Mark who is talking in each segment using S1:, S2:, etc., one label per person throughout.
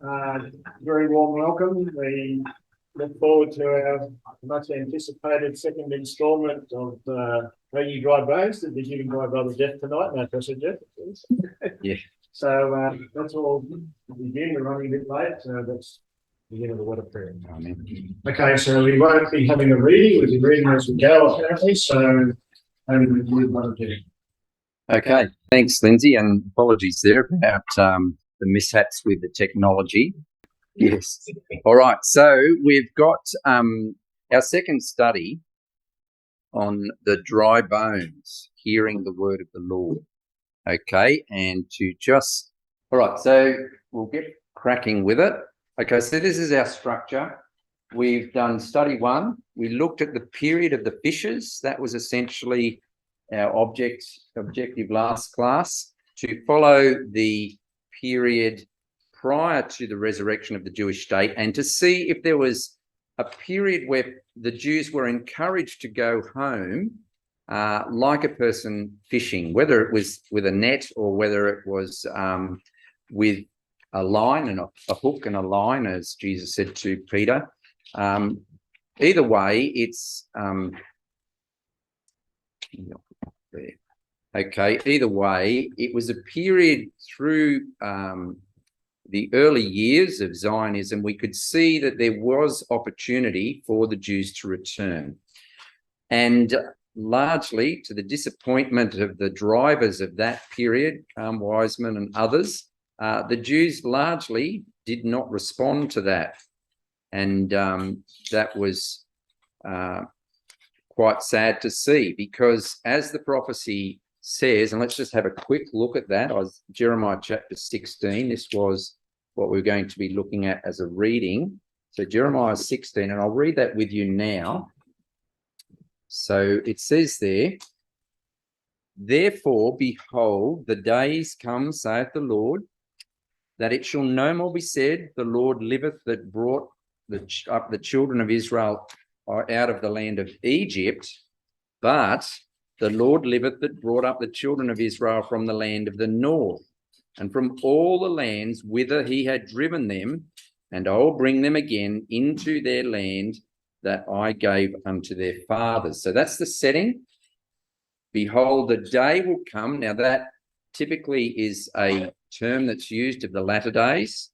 S1: Very warm welcome. We look forward to our much anticipated second instalment of Reggie Dry Bones to be given by Brother Geoff tonight. No pressure, Geoff.
S2: Yeah.
S1: So that's all. Begin. We're running a bit late, so that's the beginning of the water prayer.
S2: Amen.
S1: Okay, so we won't be having a reading. We'll be reading as we go, apparently. So over to you, Brother Geoff.
S2: Okay, thanks, Lindsay, and apologies there about the mishaps with the technology. Yes. All right, so we've got our second study on the dry bones, hearing the word of the Lord. Okay, and all right, so we'll get cracking with it. Okay, so this is our structure. We've done study one. We looked at the period of the fishes. That was essentially our objective last class, to follow the period prior to the resurrection of the Jewish state and to see if there was a period where the Jews were encouraged to go home like a person fishing, whether it was with a net or whether it was with a line and a hook and a line, as Jesus said to Peter. Either way, it's there. Okay, either way, it was a period through the early years of Zionism. We could see that there was opportunity for the Jews to return. And largely to the disappointment of the drivers of that period, Wiseman and others, the Jews largely did not respond to that. And that was quite sad to see, because as the prophecy says, and let's just have a quick look at that, Jeremiah chapter 16, this was what we're going to be looking at as a reading. So Jeremiah 16, and I'll read that with you now. So it says there, "Therefore, behold, the days come, saith the Lord, that it shall no more be said, the Lord liveth, that brought up the children of Israel out of the land of Egypt, but the Lord liveth, that brought up the children of Israel from the land of the north, and from all the lands whither he had driven them, and I will bring them again into their land that I gave unto their fathers." So that's the setting. Behold, the day will come. Now that typically is a term that's used of the latter days,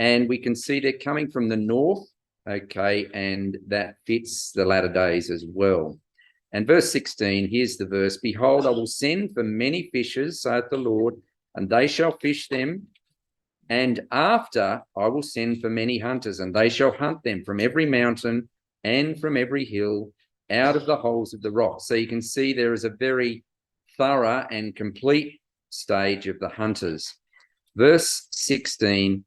S2: and we can see they're coming from the north. Okay, and that fits the latter days as well. And verse 16, here's the verse: "Behold, I will send for many fishers, saith the Lord, and they shall fish them. And after I will send for many hunters, and they shall hunt them from every mountain and from every hill, out of the holes of the rock." So you can see there is a very thorough and complete stage of the hunters. Verse 17,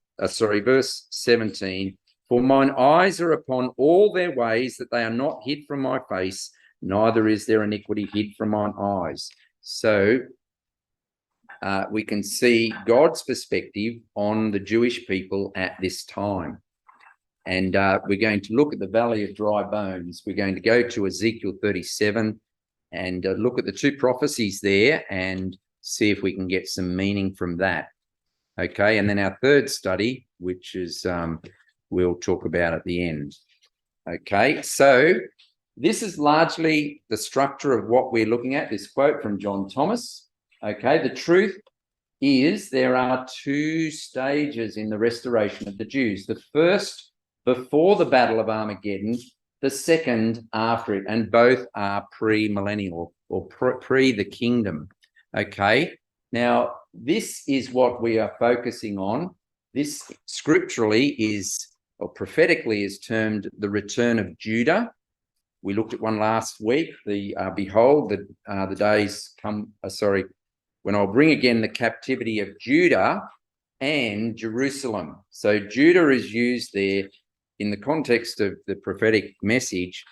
S2: "For mine eyes are upon all their ways, that they are not hid from my face, neither is there iniquity hid from mine eyes." So we can see God's perspective on the Jewish people at this time. And we're going to look at the Valley of Dry Bones. We're going to go to Ezekiel 37 and look at the two prophecies there and see if we can get some meaning from that. Okay, and then our third study, which is we'll talk about at the end. Okay, so this is largely the structure of what we're looking at, this quote from John Thomas. Okay, the truth is there are two stages in the restoration of the Jews. The first before the Battle of Armageddon, the second after it, and both are pre-millennial or pre the kingdom. Okay, now this is what we are focusing on. This scripturally is, or prophetically is termed, the return of Judah. We looked at one last week, the behold, the days come, when I'll bring again the captivity of Judah and Jerusalem. So Judah is used there in the context of the prophetic message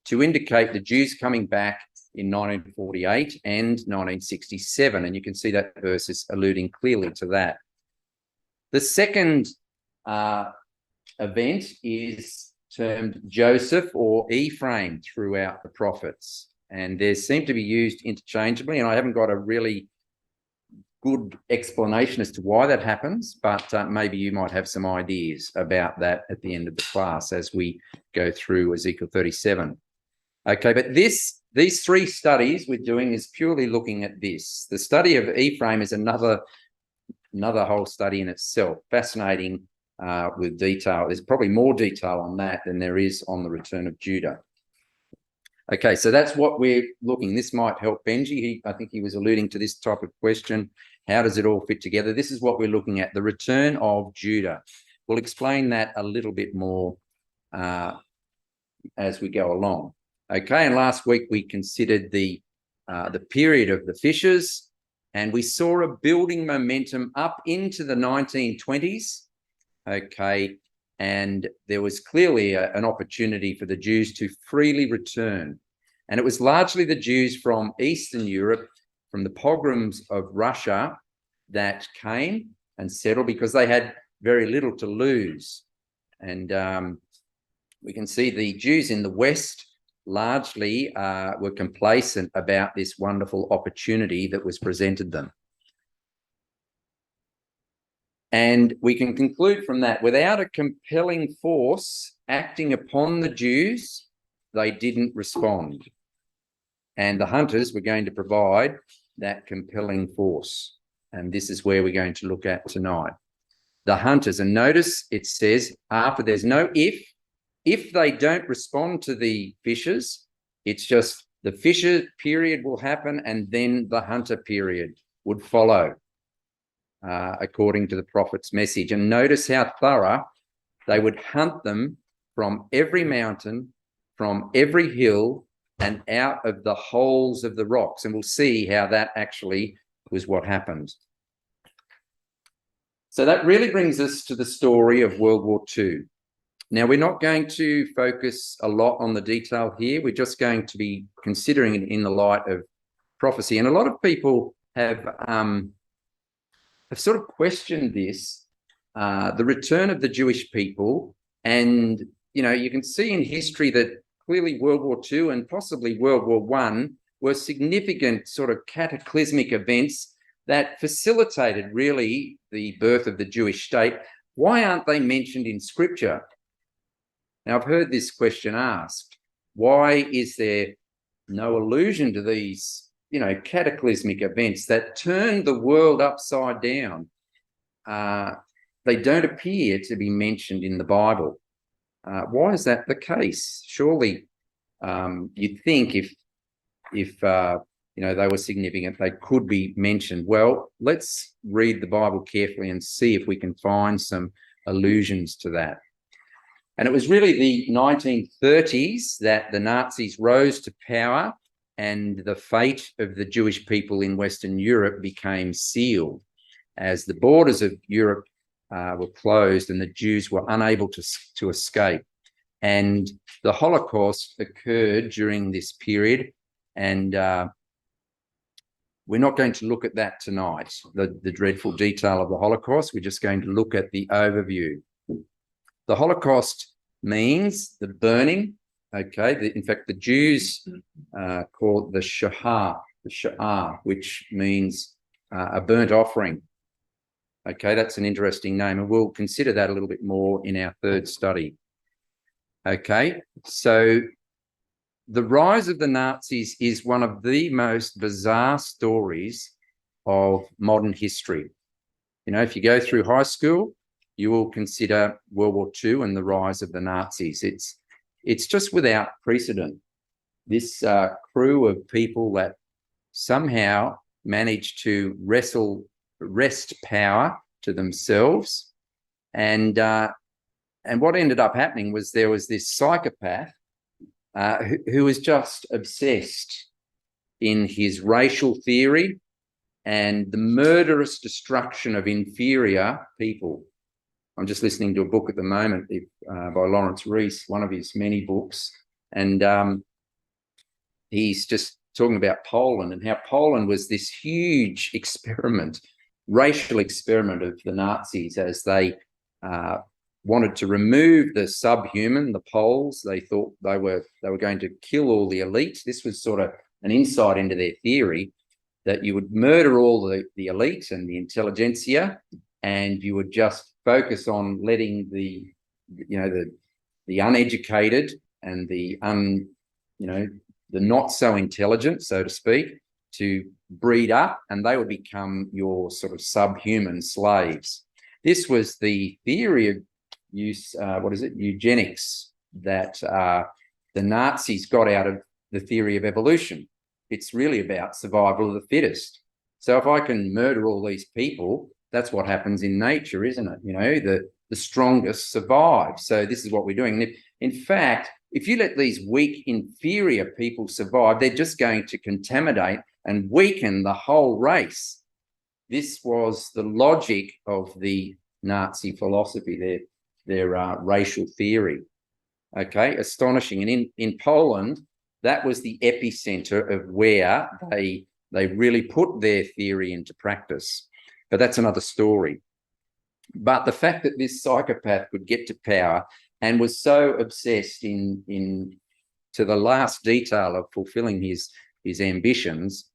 S2: to indicate the Jews coming back in 1948 and 1967. And you can see that verse is alluding clearly to that. The second event is termed Joseph or Ephraim throughout the prophets. And they seem to be used interchangeably. And I haven't got a really good explanation as to why that happens, but maybe you might have some ideas about that at the end of the class as we go through Ezekiel 37. Okay, but these three studies we're doing is purely looking at this. The study of Ephraim is another whole study in itself, fascinating with detail. There's probably more detail on that than there is on the return of Judah. Okay, so that's what we're looking. This might help Benji. I think he was alluding to this type of question. How does it all fit together? This is what we're looking at, the return of Judah. We'll explain that a little bit more as we go along. Okay, and last week we considered the period of the fishes, and we saw a building momentum up into the 1920s. Okay, and there was clearly an opportunity for the Jews to freely return. And it was largely the Jews from Eastern Europe, from the pogroms of Russia, that came and settled because they had very little to lose. And we can see the Jews in the West largely were complacent about this wonderful opportunity that was presented them. And we can conclude from that, without a compelling force acting upon the Jews, they didn't respond. And the hunters were going to provide that compelling force. And this is where we're going to look at tonight. The hunters, and notice it says after, there's no if they don't respond to the fishers, it's just the fisher period will happen and then the hunter period would follow. According to the prophet's message. And notice how thorough they would hunt them from every mountain, from every hill, and out of the holes of the rocks. And we'll see how that actually was what happened. So that really brings us to the story of World War II. Now, we're not going to focus a lot on the detail here. We're just going to be considering it in the light of prophecy. And a lot of people have sort of questioned this, the return of the Jewish people. And, you know, you can see in history that clearly World War II and possibly World War I were significant sort of cataclysmic events that facilitated really the birth of the Jewish state. Why aren't they mentioned in Scripture? Now, I've heard this question asked. Why is there no allusion to these, you know, cataclysmic events that turned the world upside down? They don't appear to be mentioned in the Bible. Why is that the case? Surely you'd think if you know, they were significant, they could be mentioned. Well, let's read the Bible carefully and see if we can find some allusions to that. And it was really the 1930s that the Nazis rose to power and the fate of the Jewish people in Western Europe became sealed as the borders of Europe were closed and the Jews were unable to escape. And the Holocaust occurred during this period. And we're not going to look at that tonight, the dreadful detail of the Holocaust. We're just going to look at the overview. The Holocaust means the burning. Okay, in fact, the Jews call it the Sha'ar, which means a burnt offering. Okay, that's an interesting name, and we'll consider that a little bit more in our third study. Okay, so the rise of the Nazis is one of the most bizarre stories of modern history. You know, if you go through high school, you will consider World War II and the rise of the Nazis. It's just without precedent. This crew of people that somehow managed to wrest power to themselves. And what ended up happening was there was this psychopath who was just obsessed in his racial theory and the murderous destruction of inferior people. I'm just listening to a book at the moment by Lawrence Rees, one of his many books, and he's just talking about Poland and how Poland was this huge experiment, racial experiment of the Nazis as they wanted to remove the subhuman, the Poles. They thought they were going to kill all the elite. This was sort of an insight into their theory. that you would murder all the elite and the intelligentsia, and you would just focus on letting the uneducated and the not so intelligent, so to speak, to breed up, and they would become your sort of subhuman slaves. This was the theory of eugenics, that the Nazis got out of the theory of evolution. It's really about survival of the fittest. So if I can murder all these people, that's what happens in nature, isn't it? The strongest survive. So this is what we're doing. And in fact, if you let these weak, inferior people survive, they're just going to contaminate and weaken the whole race. This was the logic of the Nazi philosophy, their racial theory. Okay, astonishing. And in Poland, that was the epicenter of where they really put their theory into practice. But that's another story. But the fact that this psychopath could get to power and was so obsessed to the last detail of fulfilling his ambitions,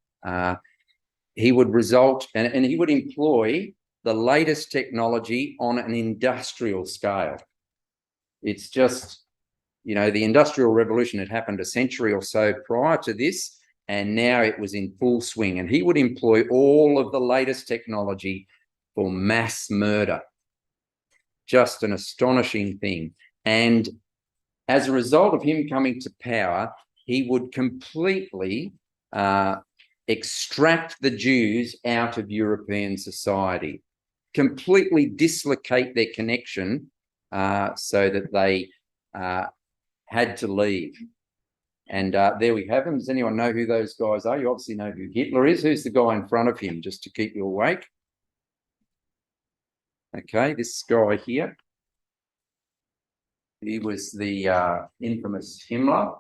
S2: he would result, and he would employ the latest technology on an industrial scale. It's just, the Industrial Revolution had happened a century or so prior to this, and now it was in full swing. And he would employ all of the latest technology for mass murder. Just an astonishing thing. And as a result of him coming to power, he would completely extract the Jews out of European society, completely dislocate their connection so that they had to leave. And there we have them. Does anyone know who those guys are? You obviously know who Hitler is. Who's the guy in front of him, just to keep you awake? Okay, this guy here. He was the infamous Himmler.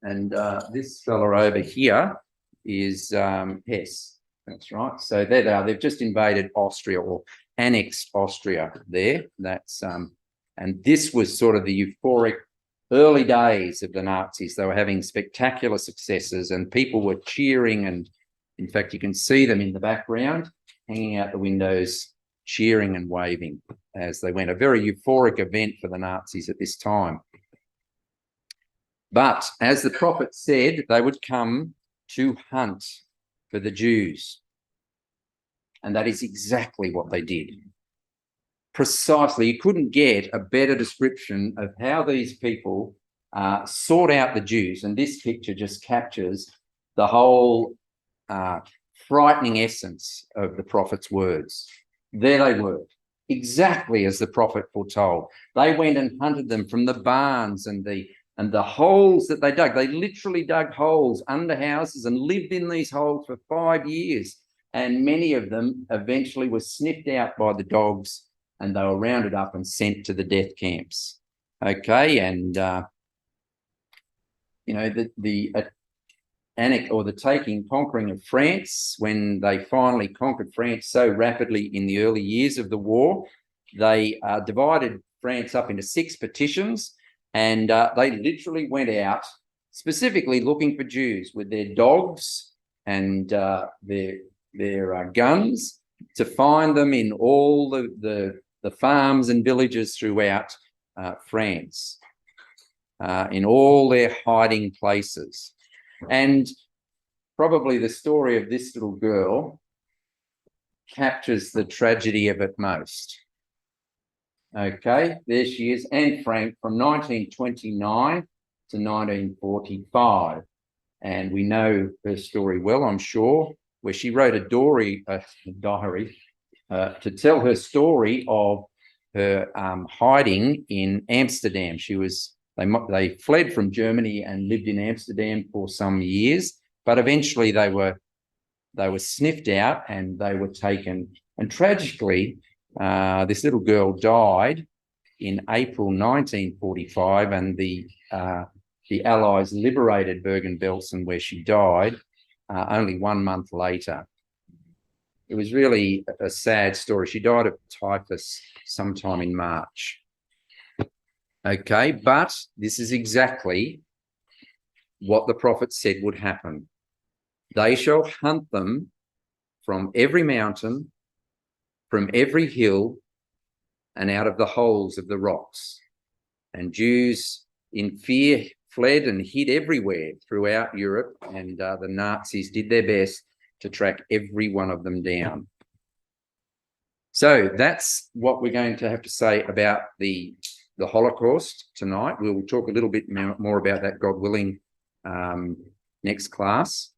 S2: And this fella over here is Hess. That's right. So there they are. They've just invaded Austria, or annexed Austria there. That's and this was sort of the euphoric early days of the Nazis. They were having spectacular successes and people were cheering. And in fact, you can see them in the background, hanging out the windows, cheering and waving as they went. A very euphoric event for the Nazis at this time. But as the prophet said, they would come to hunt for the Jews. And that is exactly what they did. Precisely, you couldn't get a better description of how these people sought out the Jews. And this picture just captures the whole frightening essence of the prophet's words. There they were, exactly as the prophet foretold. They went and hunted them from the barns and the holes that they dug. They literally dug holes under houses and lived in these holes for 5 years. And many of them eventually were sniffed out by the dogs, and they were rounded up and sent to the death camps. Okay, and conquering of France, when they finally conquered France so rapidly in the early years of the war, they divided France up into 6 partitions, and they literally went out specifically looking for Jews with their dogs and their guns to find them in all the farms and villages throughout France, in all their hiding places. And probably the story of this little girl captures the tragedy of it most. Okay, there she is, Anne Frank, from 1929 to 1945. And we know her story well, I'm sure, where she wrote a diary to tell her story of her hiding in Amsterdam. They fled from Germany and lived in Amsterdam for some years, but eventually they were sniffed out and they were taken. And tragically, this little girl died in April 1945, and the Allies liberated Bergen-Belsen, where she died only 1 month later. It was really a sad story. She died of typhus sometime in March. Okay, but this is exactly what the prophet said would happen. They shall hunt them from every mountain, from every hill, and out of the holes of the rocks. And Jews in fear fled and hid everywhere throughout Europe, and the Nazis did their best to track every one of them down. So that's what we're going to have to say about the Holocaust tonight. We'll talk a little bit more about that, God willing, next class.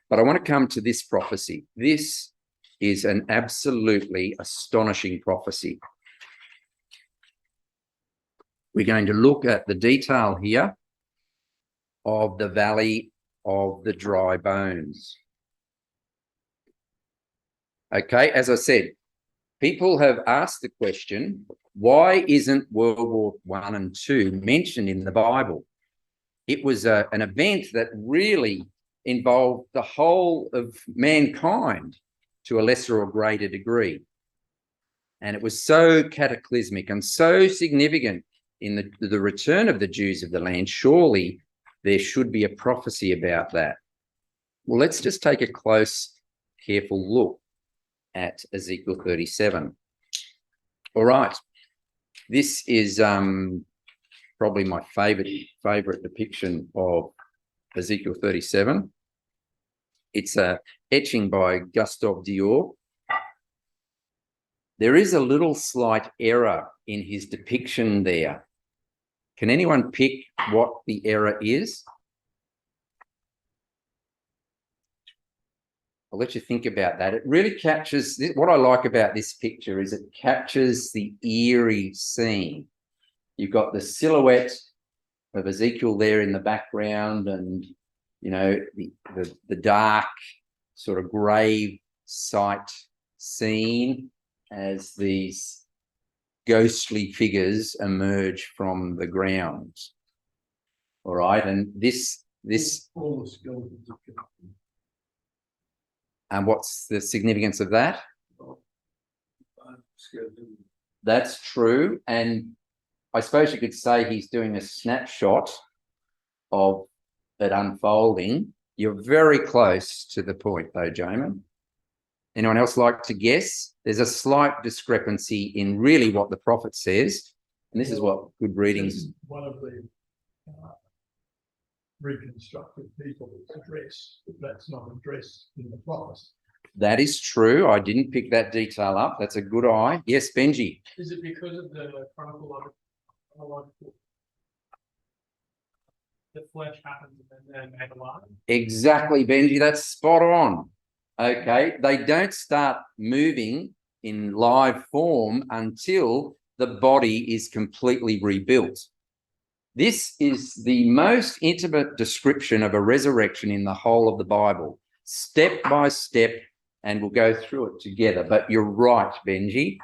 S2: But I want to come to this prophecy. This is an absolutely astonishing prophecy. We're going to look at the detail here of the valley of the dry bones. Okay, as I said, people have asked the question, why isn't World War I and II mentioned in the Bible? It was an event that really involved the whole of mankind to a lesser or greater degree. And it was so cataclysmic and so significant in the return of the Jews of the land. Surely there should be a prophecy about that. Well, let's just take a close, careful look at Ezekiel 37. All right. This is probably my favorite depiction of Ezekiel 37. It's a etching by Gustave Dior. There is a little slight error in his depiction there. Can anyone pick what the error is? I'll let you think about that. It really captures, what I like about this picture is it captures the eerie scene. You've got the silhouette of Ezekiel there in the background, and, you know, the dark sort of grave site scene as these ghostly figures emerge from the ground. All right, and this and what's the significance of that? That's true. And I suppose you could say he's doing a snapshot of it unfolding. You're very close to the point though, Jamin. Anyone else like to guess? There's a slight discrepancy in really what the prophet says. And this is what good reading is.
S3: One of the reconstructed people address, that's not addressed in the prophet.
S2: That is true. I didn't pick that detail up. That's a good eye. Yes, Benji.
S3: Is it because of the chronological, the flesh happens and then they're made alive?
S2: Exactly, Benji. That's spot on. Okay. They don't start moving in live form until the body is completely rebuilt. This is the most intimate description of a resurrection in the whole of the Bible, step by step, and we'll go through it together. But you're right, Benji.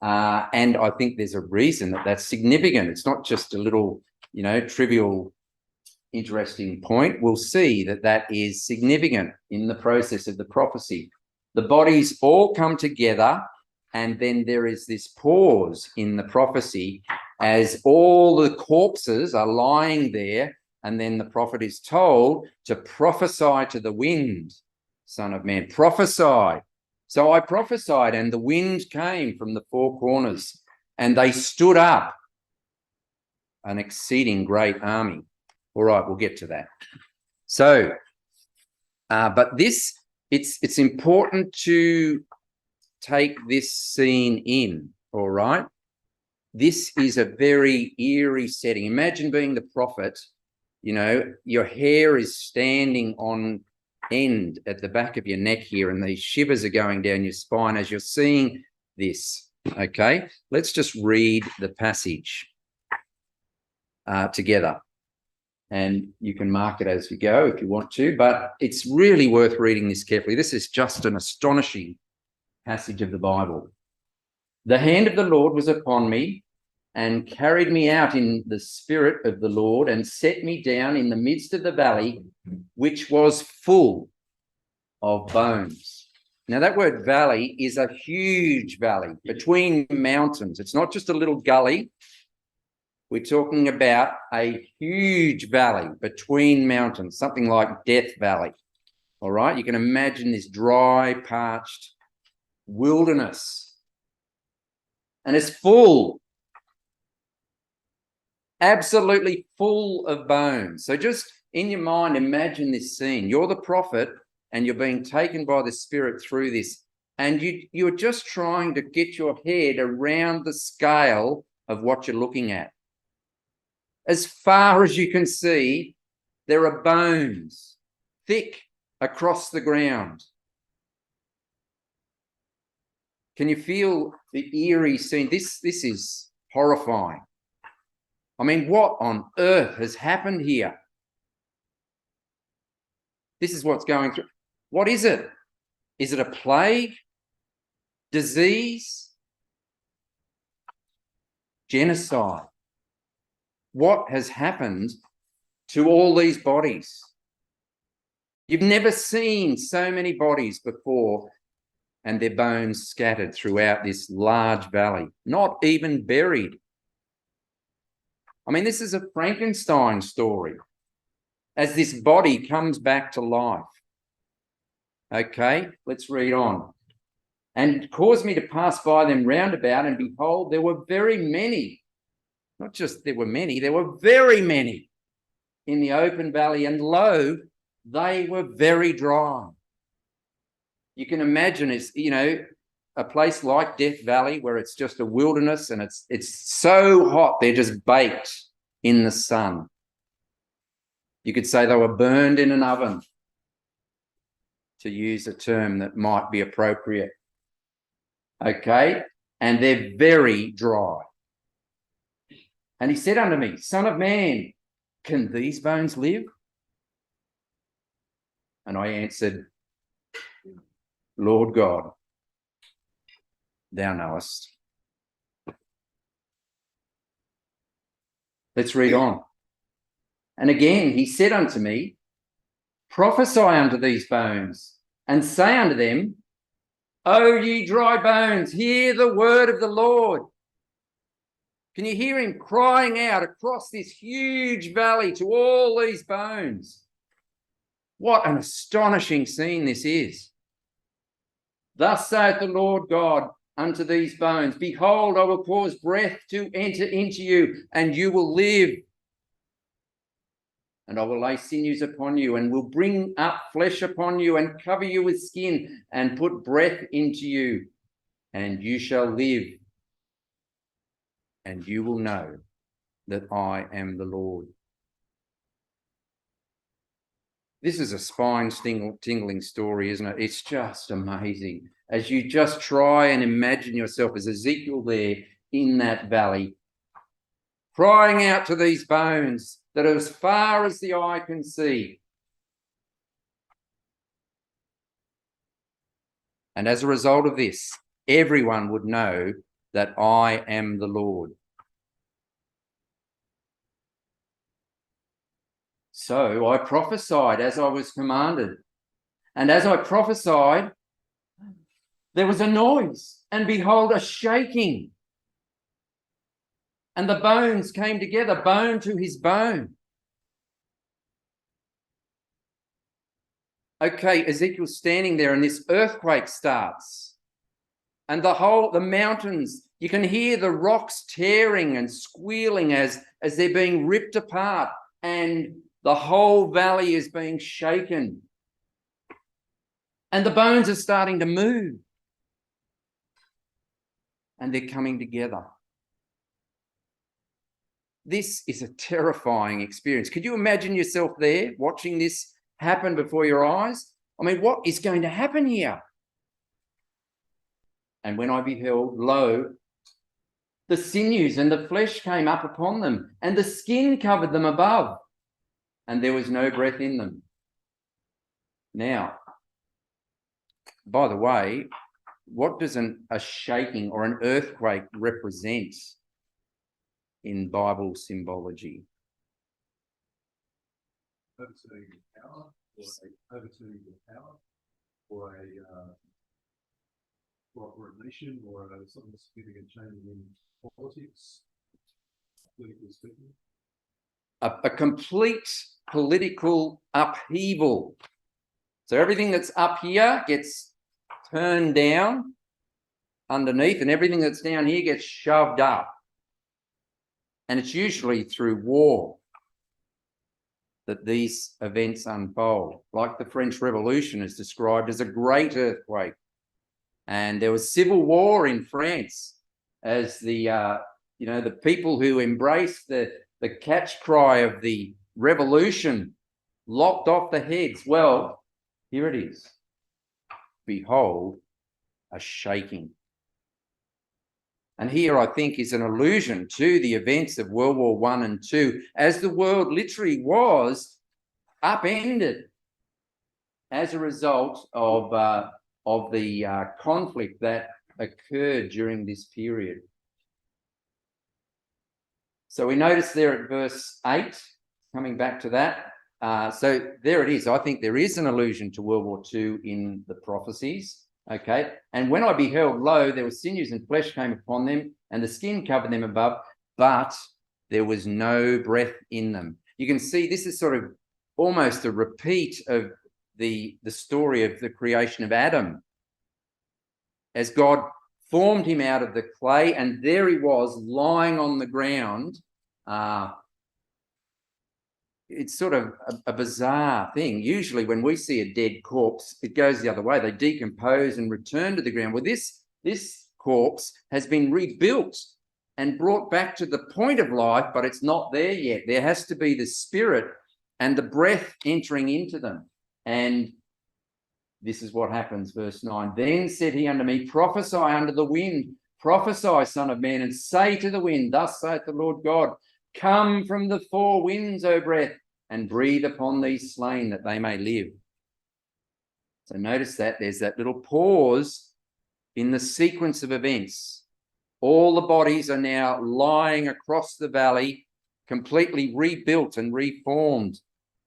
S2: And I think there's a reason that that's significant. It's not just a little, you know, trivial, interesting point. We'll see that that is significant in the process of the prophecy. The bodies all come together, and then there is this pause in the prophecy as all the corpses are lying there, and then the prophet is told to prophesy to the wind, Son of Man, prophesy. So I prophesied, and the wind came from the four corners, and they stood up, an exceeding great army. All right, we'll get to that. So, but this, it's important to take this scene in, all right? This is a very eerie setting. Imagine being the prophet, you know, your hair is standing on end at the back of your neck here, and these shivers are going down your spine as you're seeing this, okay? Let's just read the passage together. And you can mark it as you go if you want to, but it's really worth reading this carefully. This is just an astonishing passage of the Bible. The hand of the Lord was upon me and carried me out in the spirit of the Lord and set me down in the midst of the valley, which was full of bones. Now, that word valley is a huge valley between mountains. It's not just a little gully. We're talking about a huge valley between mountains, something like Death Valley. All right, you can imagine this dry, parched wilderness. And it's full, absolutely full of bones. So just in your mind, imagine this scene. You're the prophet and you're being taken by the Spirit through this. And you're just trying to get your head around the scale of what you're looking at. As far as you can see, there are bones, thick across the ground. Can you feel the eerie scene? This is horrifying. I mean, what on earth has happened here? This is what's going through. What is it? Is it a plague? Disease? Genocide? What has happened to all these bodies? You've never seen so many bodies before and their bones scattered throughout this large valley, not even buried. I mean, this is a Frankenstein story as this body comes back to life. Okay, let's read on. And it caused me to pass by them round about, and behold, there were very many. Not just there were many, there were very many in the open valley, and lo, they were very dry. You can imagine it's, you know, a place like Death Valley where it's just a wilderness and it's so hot, they're just baked in the sun. You could say they were burned in an oven, to use a term that might be appropriate. Okay, and they're very dry. And he said unto me, Son of man, can these bones live? And I answered, Lord God, thou knowest. Let's read on. And again he said unto me, prophesy unto these bones, and say unto them, O ye dry bones, hear the word of the Lord. Can you hear him crying out across this huge valley to all these bones? What an astonishing scene this is. Thus saith the Lord God unto these bones, behold, I will cause breath to enter into you, and you will live. And I will lay sinews upon you, and will bring up flesh upon you, and cover you with skin, and put breath into you, and you shall live. And you will know that I am the Lord. This is a spine-tingling story, isn't it? It's just amazing. As you just try and imagine yourself as Ezekiel there in that valley, crying out to these bones that are as far as the eye can see. And as a result of this, everyone would know that I am the Lord. So I prophesied as I was commanded. And as I prophesied, there was a noise, and behold, a shaking. And the bones came together, bone to his bone. Okay, Ezekiel's standing there, and this earthquake starts. And the mountains, you can hear the rocks tearing and squealing as they're being ripped apart, and the whole valley is being shaken. And the bones are starting to move. And they're coming together. This is a terrifying experience. Could you imagine yourself there watching this happen before your eyes? I mean, what is going to happen here? And when I beheld, lo, the sinews and the flesh came up upon them, and the skin covered them above, and there was no breath in them. Now, by the way, what does a shaking or an earthquake represent in Bible symbology?
S3: Overturning the power, or a nation, or some significant change in politics, politically speaking.
S2: A complete political upheaval. So everything that's up here gets turned down underneath, and everything that's down here gets shoved up. And it's usually through war that these events unfold, like the French Revolution is described as a great earthquake. And there was civil war in France as the people who embraced the catch cry of the revolution lopped off the heads. Well, here it is. Behold, a shaking. And here, I think, is an allusion to the events of World War I and II, as the world literally was upended as a result of the conflict that occurred during this period. So we notice there at verse 8, coming back to that. So there it is. I think there is an allusion to World War II in the prophecies. Okay. And when I beheld, lo, there were sinews and flesh came upon them, and the skin covered them above, but there was no breath in them. You can see this is sort of almost a repeat of the story of the creation of Adam, as God formed him out of the clay, and there he was lying on the ground. It's sort of a bizarre thing. Usually when we see a dead corpse, it goes the other way. They decompose and return to the ground. Well, this corpse has been rebuilt and brought back to the point of life, but it's not there yet. There has to be the spirit and the breath entering into them. And this is what happens, verse 9. Then said he unto me, prophesy under the wind, prophesy, son of man, and say to the wind, thus saith the Lord God, come from the four winds, O breath, and breathe upon these slain that they may live. So notice that there's that little pause in the sequence of events. All the bodies are now lying across the valley, completely rebuilt and reformed.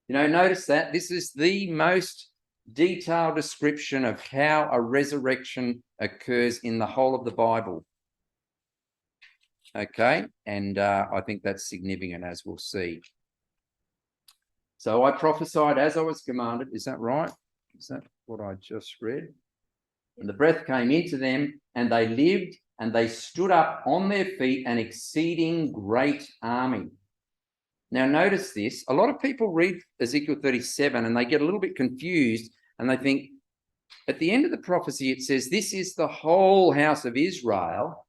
S2: You know, notice that this is the most detailed description of how a resurrection occurs in the whole of the Bible. Okay, and I think that's significant, as we'll see. So I prophesied as I was commanded. Is that right? Is that what I just read? And the breath came into them, and they lived, and they stood up on their feet, an exceeding great army. Now notice this. A lot of people read Ezekiel 37 and they get a little bit confused, and they think at the end of the prophecy it says this is the whole house of Israel.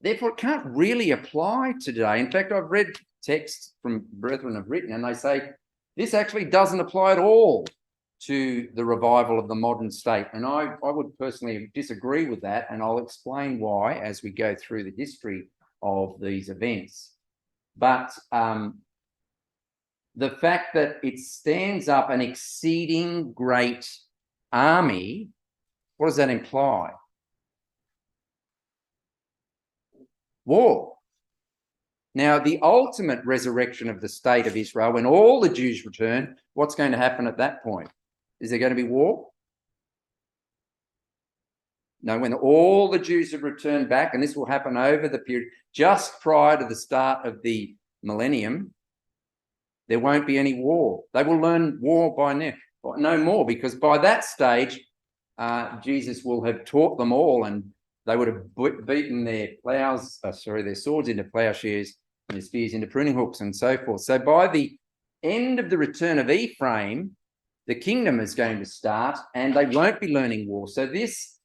S2: Therefore, it can't really apply today. In fact, I've read texts from brethren have written, and they say this actually doesn't apply at all to the revival of the modern state. And I would personally disagree with that, and I'll explain why as we go through the history of these events. But the fact that it stands up an exceeding great army, what does that imply? War. Now, the ultimate resurrection of the state of Israel, when all the Jews return, what's going to happen at that point? Is there going to be war? No, when all the Jews have returned back, and this will happen over the period just prior to the start of the millennium, there won't be any war. They will learn war by now, no more, because by that stage, Jesus will have taught them all, and they would have beaten their their swords into plowshares and their spears into pruning hooks and so forth. So by the end of the return of Ephraim, the kingdom is going to start, and they won't be learning war. So this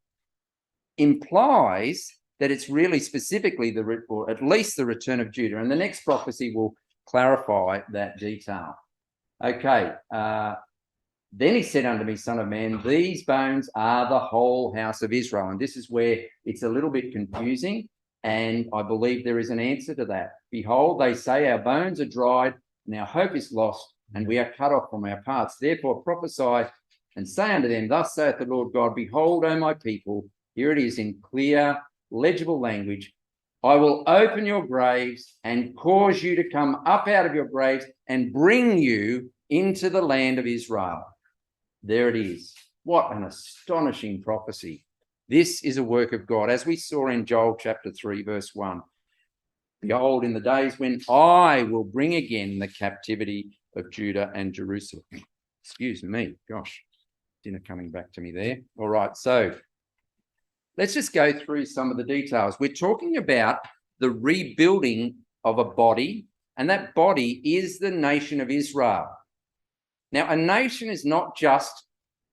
S2: implies that it's really specifically or at least the return of Judah. And the next prophecy will clarify that detail. Okay. Then he said unto me, son of man, these bones are the whole house of Israel. And this is where it's a little bit confusing. And I believe there is an answer to that. Behold, they say our bones are dried and our hope is lost, and we are cut off from our parts. Therefore prophesy and say unto them, thus saith the Lord God, behold, O my people, here it is in clear, legible language, I will open your graves and cause you to come up out of your graves and bring you into the land of Israel. There it is. What an astonishing prophecy. This is a work of God, as we saw in Joel chapter 3, verse 1. Behold, in the days when I will bring again the captivity of Judah and Jerusalem. excuse me, gosh, dinner coming back to me there. All right, so let's just go through some of the details. We're talking about the rebuilding of a body, and that body is the nation of Israel. Now, a nation is not just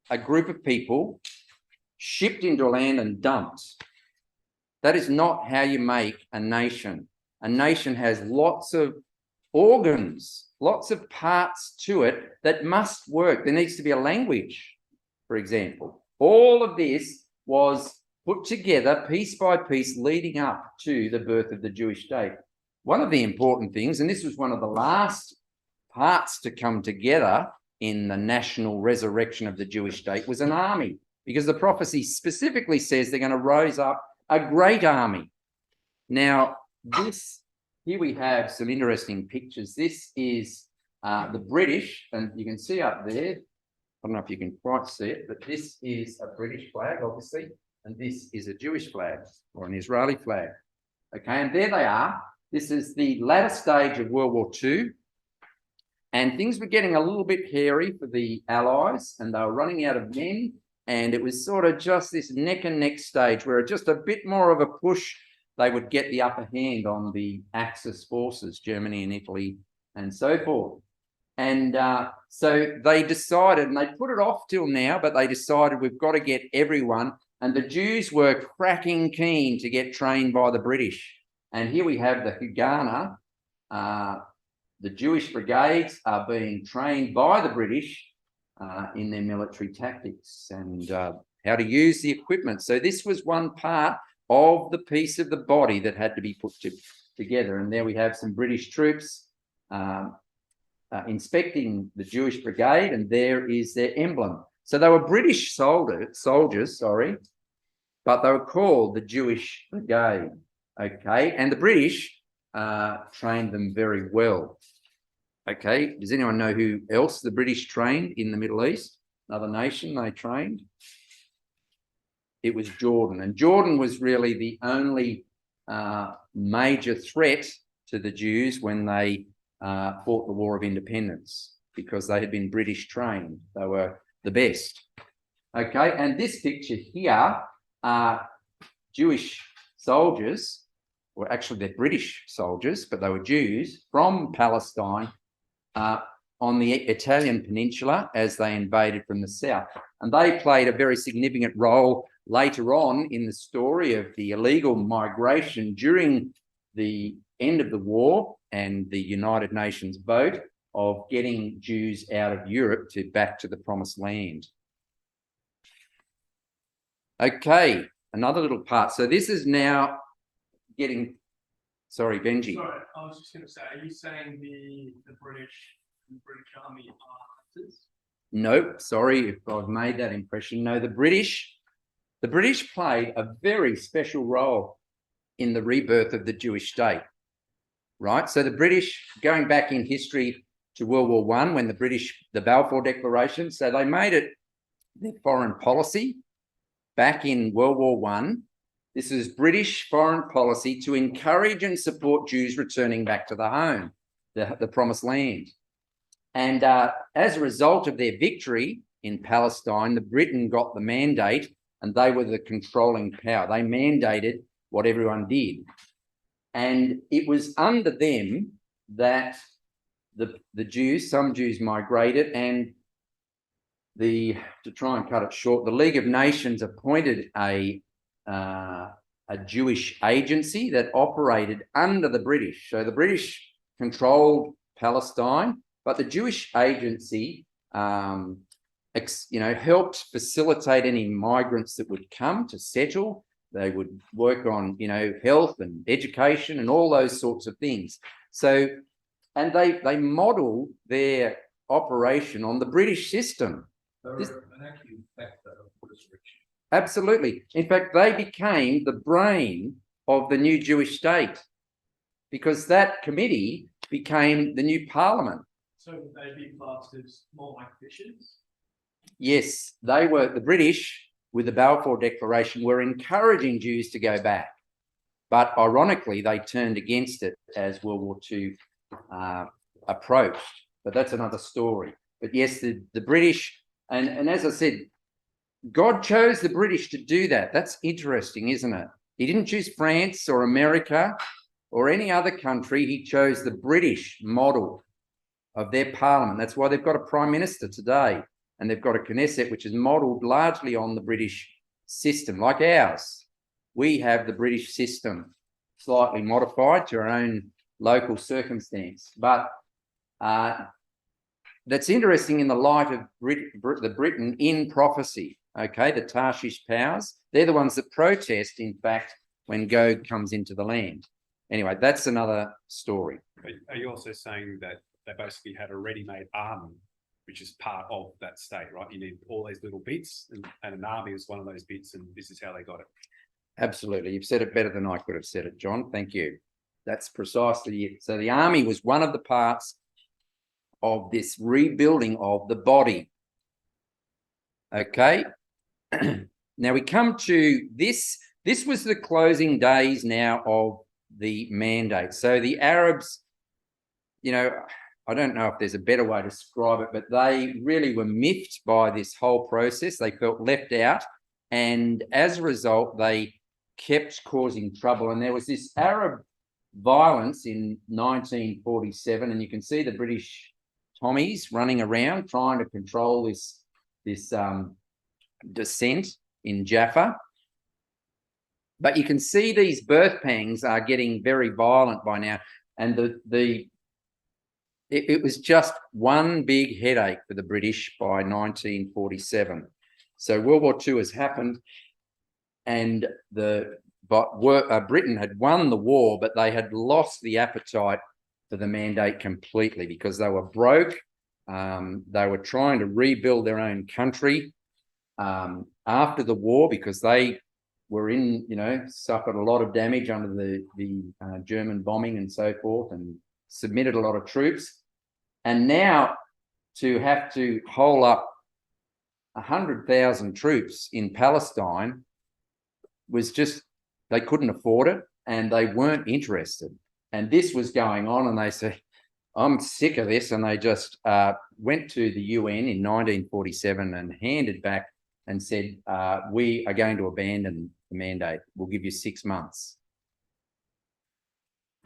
S2: a group of people shipped into a land and dumped. That is not how you make a nation. A nation has lots of organs, lots of parts to it that must work. There needs to be a language, for example. All of this was put together piece by piece leading up to the birth of the Jewish state. One of the important things, and this was one of the last parts to come together in the national resurrection of the Jewish state, was an army, because the prophecy specifically says they're going to rise up a great army. Now, here we have some interesting pictures. This is the British, and you can see up there, I don't know if you can quite see it, but this is a British flag, obviously, and this is a Jewish flag or an Israeli flag. Okay, and there they are. This is the latter stage of World War II, and things were getting a little bit hairy for the Allies, and they were running out of men, and it was sort of just this neck and neck stage where just a bit more of a push, they would get the upper hand on the Axis forces, Germany and Italy, and so forth. And so they decided, and they put it off till now, but they decided we've got to get everyone. And the Jews were cracking keen to get trained by the British. And here we have the Haganah. The Jewish brigades are being trained by the British in their military tactics and how to use the equipment. So this was one part of the piece of the body that had to be put together. And there we have some British troops inspecting the Jewish brigade, and there is their emblem. So they were British soldiers, but they were called the Jewish Brigade, okay? And the British trained them very well, okay? Does anyone know who else the British trained in the Middle East? Another nation they trained? It was Jordan, and Jordan was really the only major threat to the Jews when they fought the War of Independence, because they had been British trained. They were the best. Okay, and this picture here are Jewish soldiers, or actually they're British soldiers, but they were Jews from Palestine on the Italian peninsula as they invaded from the south. And they played a very significant role later on in the story of the illegal migration during the end of the war and the United Nations vote of getting Jews out of Europe back to the promised land. Okay, another little part. So this is now getting, sorry, Benji.
S4: Sorry, I was just going to say, are you saying the British Army are hunters?
S2: Nope, sorry if I've made that impression. No, the British played a very special role in the rebirth of the Jewish state, right? So the British, going back in history to World War I, when the Balfour Declaration, so they made it their foreign policy back in World War I. This is British foreign policy to encourage and support Jews returning back to the home, the promised land. And as a result of their victory in Palestine, the Britain got the mandate, and they were the controlling power. They mandated what everyone did. And it was under them that the Jews, some Jews migrated, and to try and cut it short, the League of Nations appointed a Jewish agency that operated under the British. So the British controlled Palestine, but the Jewish agency helped facilitate any migrants that would come to settle. They would work on, health and education and all those sorts of things. So, and they modeled their operation on the British system. Absolutely. In fact, they became the brain of the new Jewish state, because that committee became the new parliament.
S4: So would they be classed as more like bishops?
S2: Yes, they were. The British, with the Balfour Declaration, were encouraging Jews to go back. But ironically, they turned against it as World War II approached. But that's another story. But yes, the British, and as I said, God chose the British to do that. That's interesting, isn't it? He didn't choose France or America or any other country. He chose the British model of their parliament. That's why they've got a prime minister today, and they've got a Knesset, which is modelled largely on the British system, like ours. We have the British system, slightly modified to our own local circumstance. But that's interesting in the light of the Britain in prophecy. Okay, the Tarshish powers, they're the ones that protest, in fact, when Gog comes into the land. Anyway, that's another story.
S5: Are you also saying that they basically had a ready-made army, which is part of that state, right? You need all these little bits, and an army is one of those bits, and this is how they got it.
S2: Absolutely. You've said it better than I could have said it, John. Thank you. That's precisely it. So the army was one of the parts of this rebuilding of the body. Okay. Now we come to this. This was the closing days now of the mandate. So the Arabs, you know, I don't know if there's a better way to describe it, but they really were miffed by this whole process. They felt left out. And as a result, they kept causing trouble. And there was this Arab violence in 1947. And you can see the British Tommies running around trying to control this dissent in Jaffa. But you can see these birth pangs are getting very violent by now. And it was just one big headache for the British by 1947. So World War II has happened, and Britain had won the war, but they had lost the appetite for the mandate completely because they were broke. They were trying to rebuild their own country after the war because they were suffered a lot of damage under the German bombing and so forth, and submitted a lot of troops. And now to have to hole up 100,000 troops in Palestine was just, they couldn't afford it and they weren't interested. And this was going on, and they said, I'm sick of this. And they just went to the UN in 1947 and handed back and said, we are going to abandon the mandate. We'll give you 6 months.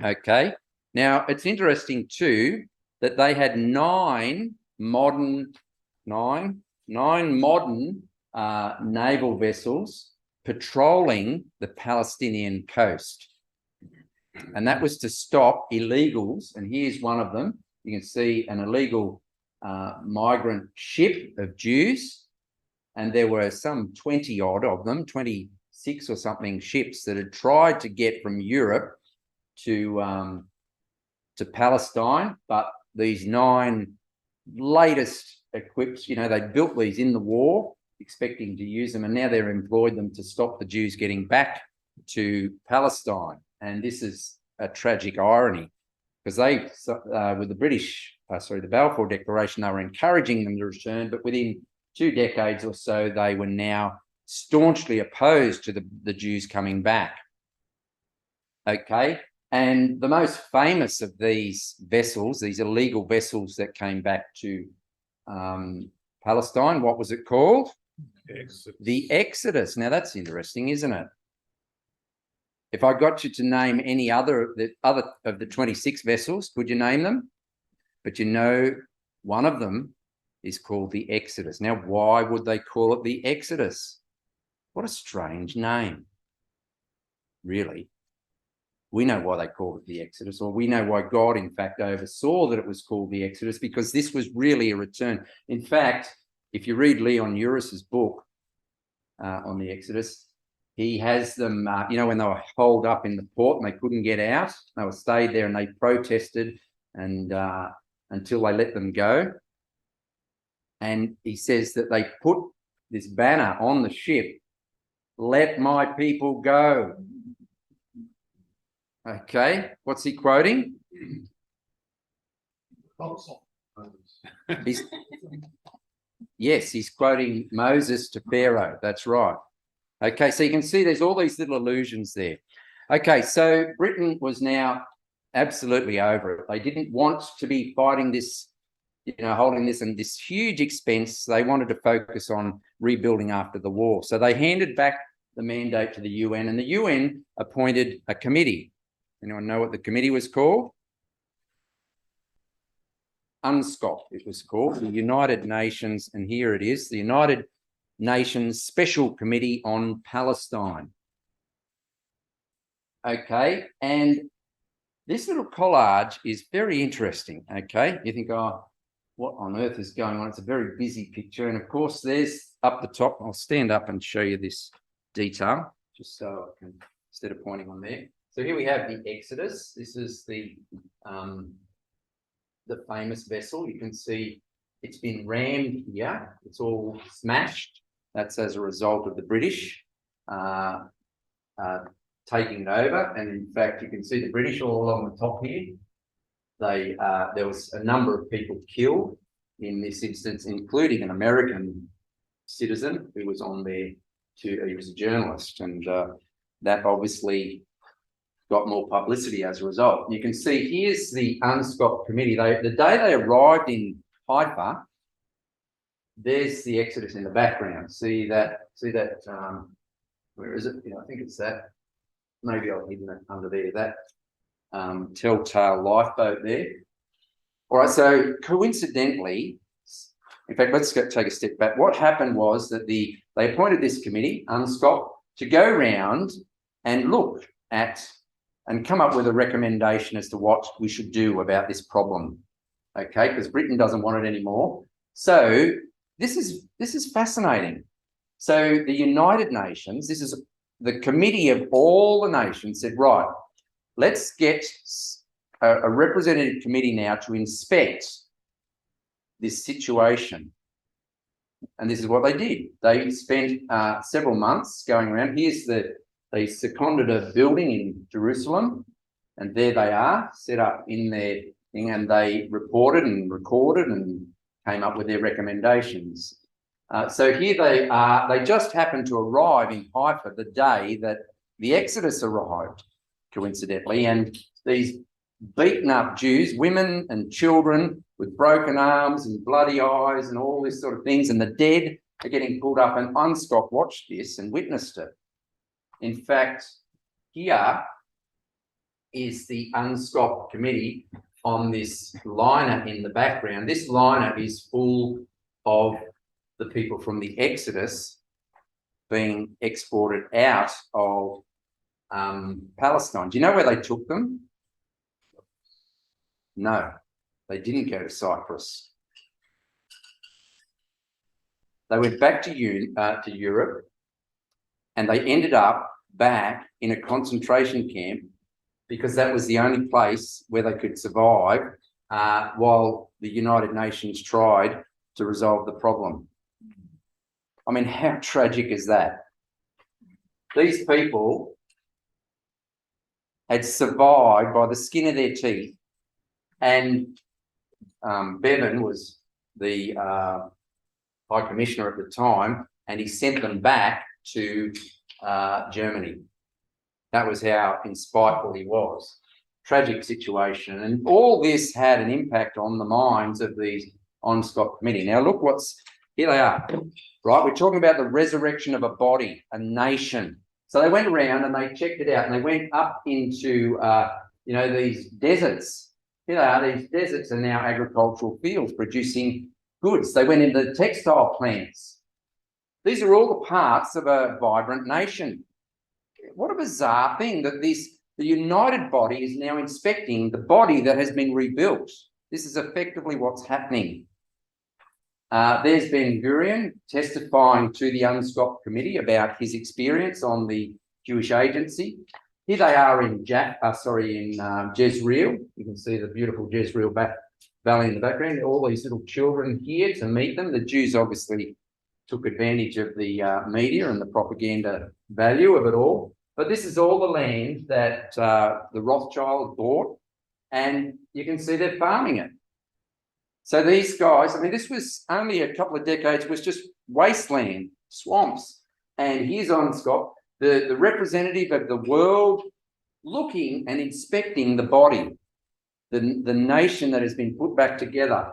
S2: Okay. Now, it's interesting too that they had nine modern naval vessels patrolling the Palestinian coast. And that was to stop illegals. And here's one of them. You can see an illegal migrant ship of Jews. And there were some 20 odd of them, 26 or something ships that had tried to get from Europe to Palestine. But these 9 latest equipped, they built these in the war, expecting to use them, and now they're employed them to stop the Jews getting back to Palestine. And this is a tragic irony because they, with the the Balfour Declaration, they were encouraging them to return, but within 2 decades or so, they were now staunchly opposed to the Jews coming back. Okay. And the most famous of these vessels, these illegal vessels that came back to Palestine, what was it called?
S5: Exodus.
S2: The Exodus. Now that's interesting, isn't it? If I got you to name any other of the 26 vessels, could you name them? But one of them is called the Exodus. Now, why would they call it the Exodus? What a strange name, really. We know why they called it the Exodus, or we know why God, in fact, oversaw that it was called the Exodus, because this was really a return. In fact, if you read Leon Uris's book on the Exodus, he has them, when they were holed up in the port and they couldn't get out, they were stayed there and they protested and until they let them go. And he says that they put this banner on the ship, "Let my people go." Okay, what's he quoting? He's quoting Moses to Pharaoh. That's right. Okay, so you can see there's all these little allusions there. Okay, so Britain was now absolutely over it. They didn't want to be fighting this holding this and this huge expense. They wanted to focus on rebuilding after the war. So they handed back the mandate to the UN, and the UN appointed a committee. Anyone know what the committee was called? UNSCOP, it was called, the United Nations, and here it is, the United Nations Special Committee on Palestine. Okay, and this little collage is very interesting, okay? You think, oh, what on earth is going on? It's a very busy picture. And of course, there's up the top, I'll stand up and show you this detail, just so I can, instead of pointing on there. So here we have the Exodus. This is the famous vessel. You can see it's been rammed here. It's all smashed. That's as a result of the British taking it over. And in fact, you can see the British all along the top here. There was a number of people killed in this instance, including an American citizen who was on there too. He was a journalist, and that obviously got more publicity as a result. You can see here's the UNSCOP committee. The day they arrived in Haifa, there's the Exodus in the background. See that? Where is it? Yeah, I think it's that. Maybe I've hidden it under there. That telltale lifeboat there. All right. So coincidentally, in fact, let's take a step back. What happened was that they appointed this committee, UNSCOP, to go round and look at and come up with a recommendation as to what we should do about this problem. Okay, because Britain doesn't want it anymore. So this is fascinating. So the United Nations, this is the committee of all the nations, said, right, let's get a representative committee now to inspect this situation. And this is what they did. They spent several months going around. They seconded a building in Jerusalem, and there they are, set up in their thing, and they reported and recorded and came up with their recommendations. So here they are. They just happened to arrive in Haifa the day that the Exodus arrived, coincidentally, and these beaten up Jews, women and children with broken arms and bloody eyes and all this sort of things, and the dead are getting pulled up, and UNSCOP watched this and witnessed it. In fact, here is the UNSCOP committee on this liner in the background. This liner is full of the people from the Exodus being exported out of Palestine. Do you know where they took them? No, they didn't go to Cyprus. They went back to Europe, and they ended up back in a concentration camp because that was the only place where they could survive while the United Nations tried to resolve the problem. I mean, how tragic is that? These people had survived by the skin of their teeth, and Bevan was the High Commissioner at the time, and he sent them back to Germany. That was how inspiteful he was. Tragic situation. And all this had an impact on the minds of the UNSCOP committee. Now look here they are, right? We're talking about the resurrection of a body, a nation. So they went around and they checked it out, and they went up into, these deserts. Here they are, these deserts are now agricultural fields producing goods. They went into textile plants. These are all the parts of a vibrant nation. What a bizarre thing that the united body is now inspecting the body that has been rebuilt. This is effectively what's happening. There's Ben Gurion testifying to the UNSCOP committee about his experience on the Jewish agency. Here they are in Jezreel. You can see the beautiful Jezreel valley in the background. All these little children here to meet them. The Jews obviously took advantage of the media and the propaganda value of it all. But this is all the land that the Rothschilds bought, and you can see they're farming it. So these guys, I mean, this was only a couple of decades, was just wasteland, swamps. And here's UNSCOP, the representative of the world, looking and inspecting the body, the nation that has been put back together.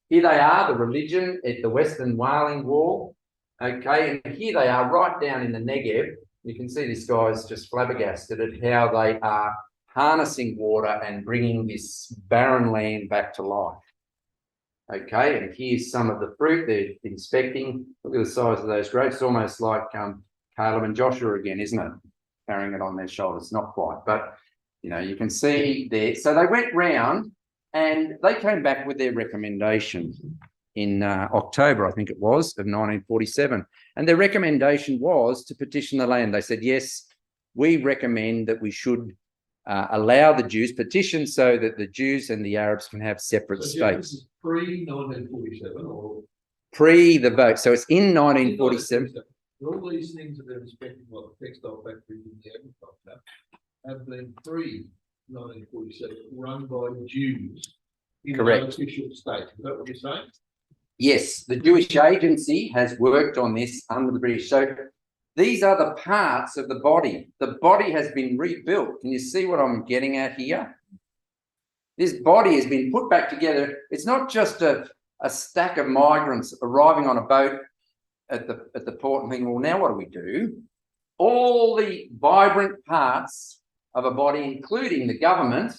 S2: Here they are, the religion at the Western Wailing Wall. Okay, and here they are right down in the Negev. You can see this guy's just flabbergasted at how they are harnessing water and bringing this barren land back to life. Okay, and here's some of the fruit they're inspecting. Look at the size of those grapes. It's almost like Caleb and Joshua again, isn't it? Carrying it on their shoulders. Not quite, but you know, you can see there. So they went round and they came back with their recommendation in October, I think it was, of 1947. And their recommendation was to petition the land. They said, yes, we recommend that we should allow the Jews, petition so that the Jews and the Arabs can have separate states.
S3: Pre-1947 or?
S2: Pre the vote. So it's in 1947.
S3: All these things that they're inspecting, like the textile factories in the agriculture, have been pre-1947 run by Jews in
S2: Correct.
S3: an official state. Is that what you're saying?
S2: Yes, the Jewish Agency has worked on this under the British. So these are the parts of the body. The body has been rebuilt. Can you see what I'm getting at here? This body has been put back together. It's not just a stack of migrants arriving on a boat at the port and thinking, well, now what do? All the vibrant parts of a body, including the government,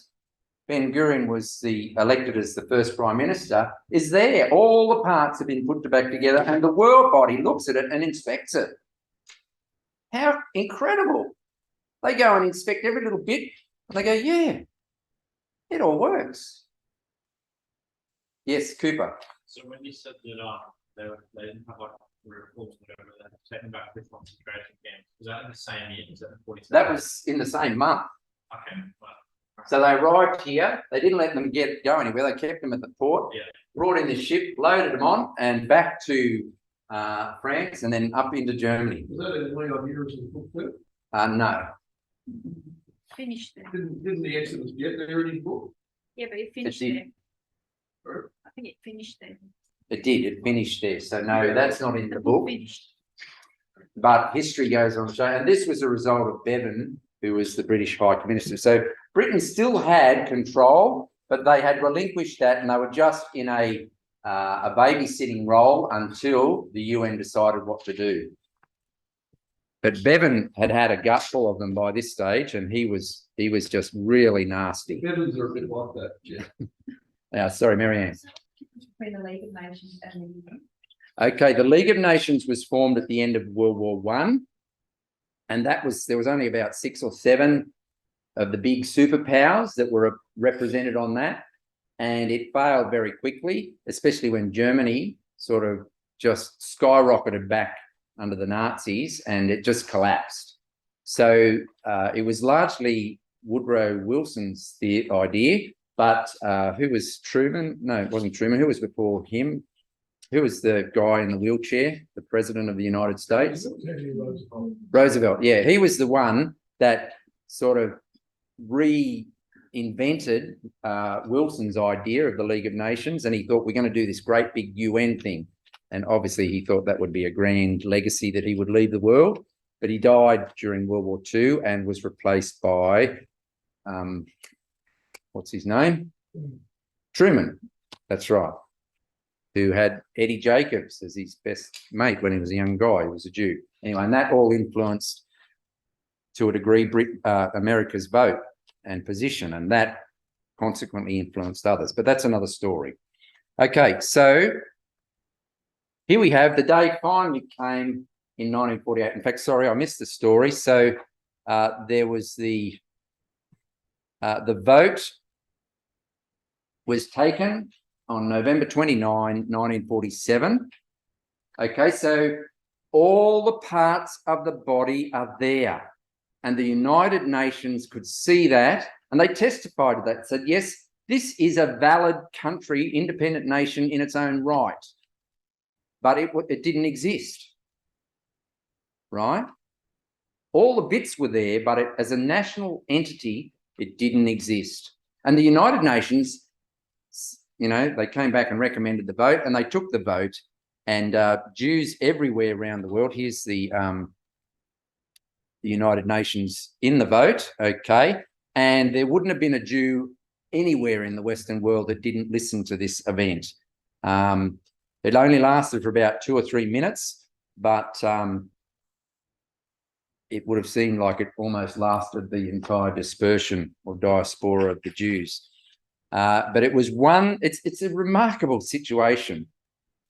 S2: Ben-Gurion was elected as the first Prime Minister, is there. All the parts have been put back together and the world body looks at it and inspects it. How incredible. They go and inspect every little bit and they go, yeah, it all works. Yes, Cooper.
S6: So when you said that they didn't have like reports or whatever, they had taken back to concentration camps, was that in the same year? Was that in 47?
S2: That was in the same month.
S6: Okay. Well,
S2: so they arrived here. They didn't let them go anywhere. They kept them at the port, brought in the ship, loaded them on and back to France and then up into Germany.
S3: Was that in Leon Harrison's book too?
S2: No.
S7: Finished there.
S3: Didn't the Exodus get there in his book?
S7: Yeah, but it finished
S2: did.
S7: there.
S3: Sorry?
S7: I think it finished there.
S2: It did. It finished there. So no, that's not in the book.
S7: Finished.
S2: But history goes on to show, and this was a result of Bevan, who was the British High Commissioner. So Britain still had control, but they had relinquished that, and they were just in a babysitting role until the UN decided what to do. But Bevan had had a gutful of them by this stage, and he was just really nasty.
S3: Bevins are a bit like that, yeah.
S2: Sorry, Marianne.
S7: Between the League of Nations and the UN.
S2: Okay, the League of Nations was formed at the end of World War I, and there was only about 6 or 7 of the big superpowers that were represented on that, and it failed very quickly, especially when Germany sort of just skyrocketed back under the Nazis and it just collapsed. So it was largely Woodrow Wilson's idea, but who was Truman? No, it wasn't Truman. Who was before him? Who was the guy in the wheelchair, the president of the United States? Roosevelt. Yeah, he was the one that sort of reinvented Wilson's idea of the League of Nations, and he thought, we're going to do this great big UN thing. And obviously he thought that would be a grand legacy that he would leave the world, but he died during World War II and was replaced by, what's his name? Truman. That's right. Who had Eddie Jacobs as his best mate when he was a young guy. He was a Jew. Anyway, and that all influenced, to a degree, America's vote and position, and that consequently influenced others. But that's another story. Okay, so here we have the day finally came in 1948. In fact, sorry, I missed the story. So there was the vote was taken on November 29, 1947. Okay, so all the parts of the body are there, and the United Nations could see that, and they testified to that, said, yes, this is a valid country, independent nation in its own right, but it didn't exist, right? All the bits were there, but as a national entity, it didn't exist. And the United Nations, you know, they came back and recommended the vote, and they took the vote, and Jews everywhere around the world, here's the United Nations in the vote, okay, and there wouldn't have been a Jew anywhere in the Western world that didn't listen to this event. It only lasted for about 2 or 3 minutes, but it would have seemed like it almost lasted the entire dispersion or diaspora of the Jews. But it was it's a remarkable situation.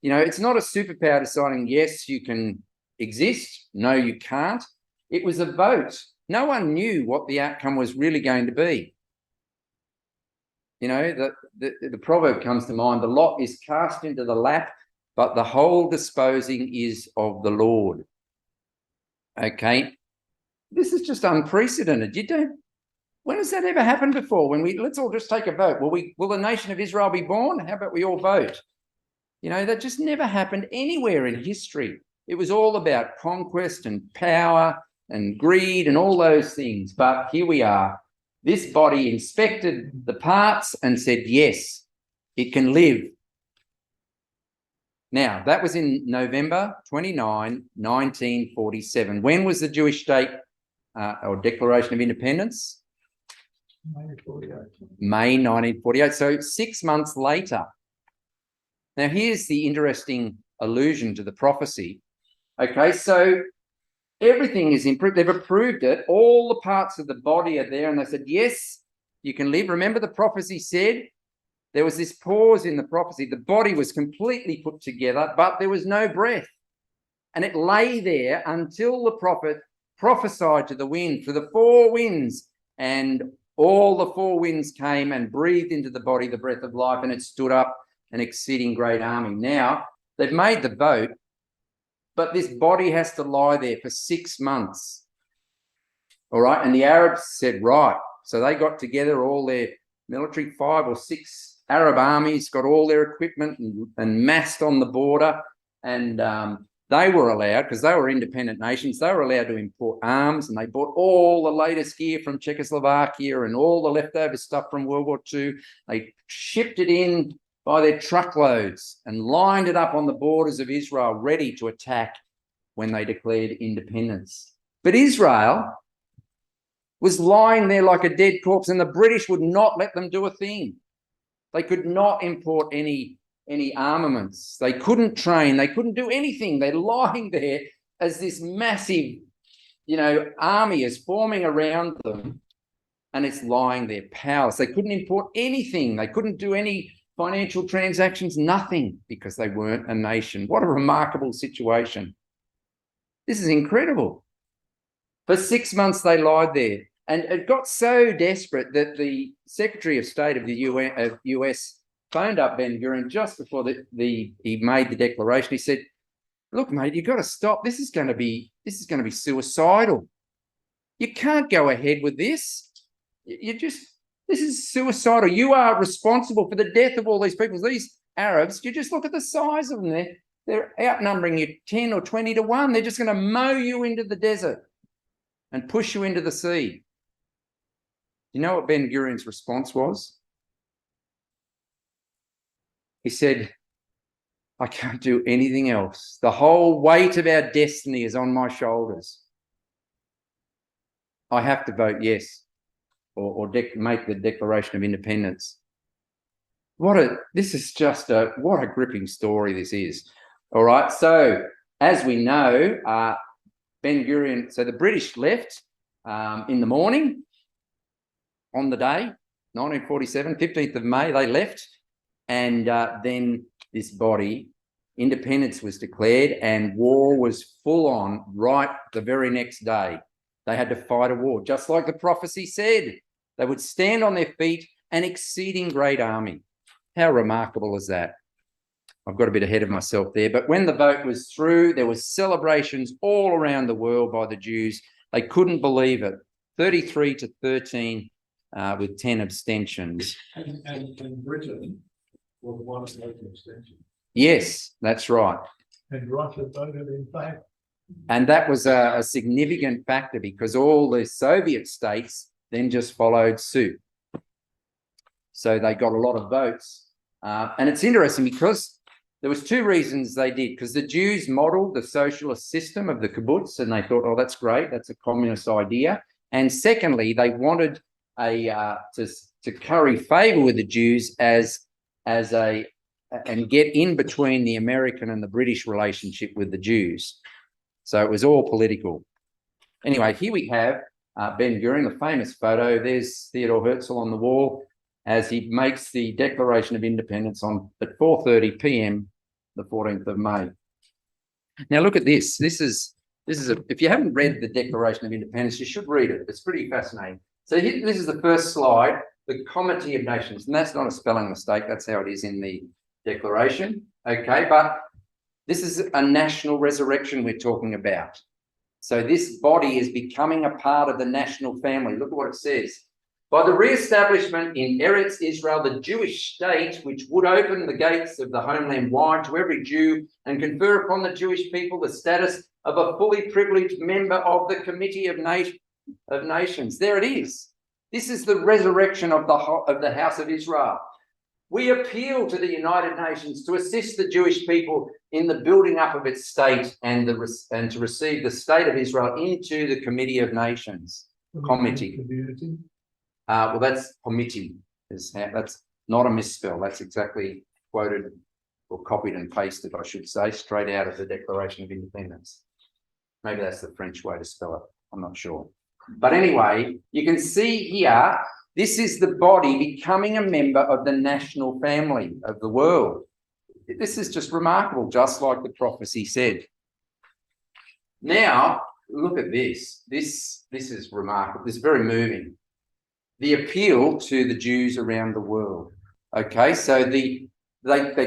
S2: You know, it's not a superpower deciding, yes, you can exist. No, you can't. It was a vote. No one knew what the outcome was really going to be. You know, the proverb comes to mind, the lot is cast into the lap, but the whole disposing is of the Lord. Okay. This is just unprecedented. When has that ever happened before? Let's all just take a vote. Will the nation of Israel be born? How about we all vote? You know, that just never happened anywhere in history. It was all about conquest and power and greed and all those things. But here we are. This body inspected the parts and said, yes, it can live. Now, that was in November 29, 1947. When was the Jewish state or Declaration of Independence? May 1948. So 6 months later. Now, here's the interesting allusion to the prophecy. Okay, so everything is improved. They've approved it. All the parts of the body are there. And they said, yes, you can live. Remember the prophecy said, there was this pause in the prophecy. The body was completely put together, but there was no breath. And it lay there until the prophet prophesied to the wind for the 4 winds. And all the 4 winds came and breathed into the body the breath of life, and it stood up an exceeding great army. Now, they've made the vote, but this body has to lie there for 6 months. All right. And the Arabs said, right. So they got together all their military, 5 or 6 Arab armies, got all their equipment and massed on the border. And they were allowed, because they were independent nations, they were allowed to import arms, and they bought all the latest gear from Czechoslovakia and all the leftover stuff from World War II. They shipped it in by their truckloads and lined it up on the borders of Israel, ready to attack when they declared independence. But Israel was lying there like a dead corpse, and the British would not let them do a thing. They could not import any armaments. They couldn't train. They couldn't do anything. They're lying there as this massive, you know, army is forming around them, and it's lying there powerless. They couldn't import anything. They couldn't do any financial transactions, nothing, because they weren't a nation. What a remarkable situation. This is incredible. For 6 months, they lied there. And it got so desperate that the Secretary of State of the US phoned up Ben-Gurion just before he made the declaration. He said, look, mate, you've got to stop. This is going to be suicidal. You can't go ahead with this. This is suicidal. You are responsible for the death of all these people. These Arabs, you just look at the size of them. They're outnumbering you 10 or 20 to 1. They're just going to mow you into the desert and push you into the sea. You know what Ben-Gurion's response was? He said, I can't do anything else. The whole weight of our destiny is on my shoulders. I have to vote yes, or make the Declaration of Independence. What a gripping story this is. All right. So as we know, Ben-Gurion, so the British left in the morning on the day, 1947, 15th of May, they left. And then this body, independence was declared, and war was full on right the very next day. They had to fight a war, just like the prophecy said. They would stand on their feet, an exceeding great army. How remarkable is that? I've got a bit ahead of myself there. But when the vote was through, there were celebrations all around the world by the Jews. They couldn't believe it. 33-13 with 10 abstentions.
S3: And Britain was one of those abstentions.
S2: Yes, that's right.
S3: And Russia voted in favour.
S2: And that was a significant factor, because all the Soviet states then just followed suit. So they got a lot of votes. And it's interesting because there was 2 reasons they did, because the Jews modelled the socialist system of the kibbutz, and they thought, oh, that's great, that's a communist idea. And secondly, they wanted to curry favour with the Jews as a and get in between the American and the British relationship with the Jews. So it was all political. Anyway, here we have Ben Gurion, the famous photo. There's Theodore Herzl on the wall as he makes the Declaration of Independence at 4:30 p.m. the 14th of May. Now look at this. This is if you haven't read the Declaration of Independence, you should read it. It's pretty fascinating. So this is the first slide, the Comity of Nations, and that's not a spelling mistake. That's how it is in the Declaration. Okay, but this is a national resurrection we're talking about. So this body is becoming a part of the national family. Look at what it says. By the re-establishment in Eretz Israel, the Jewish state, which would open the gates of the homeland wide to every Jew and confer upon the Jewish people the status of a fully privileged member of the Committee of Nations. There it is. This is the resurrection of the house of Israel. We appeal to the United Nations to assist the Jewish people in the building up of its state and to receive the state of Israel into the Committee of Nations. Committee. Well, that's committee. That's not a misspell. That's exactly quoted or copied and pasted, I should say, straight out of the Declaration of Independence. Maybe that's the French way to spell it. I'm not sure. But anyway, you can see here, this is the body becoming a member of the national family of the world. This is just remarkable, just like the prophecy said. Now, look at this. This is remarkable. This is very moving. The appeal to the Jews around the world. Okay, so they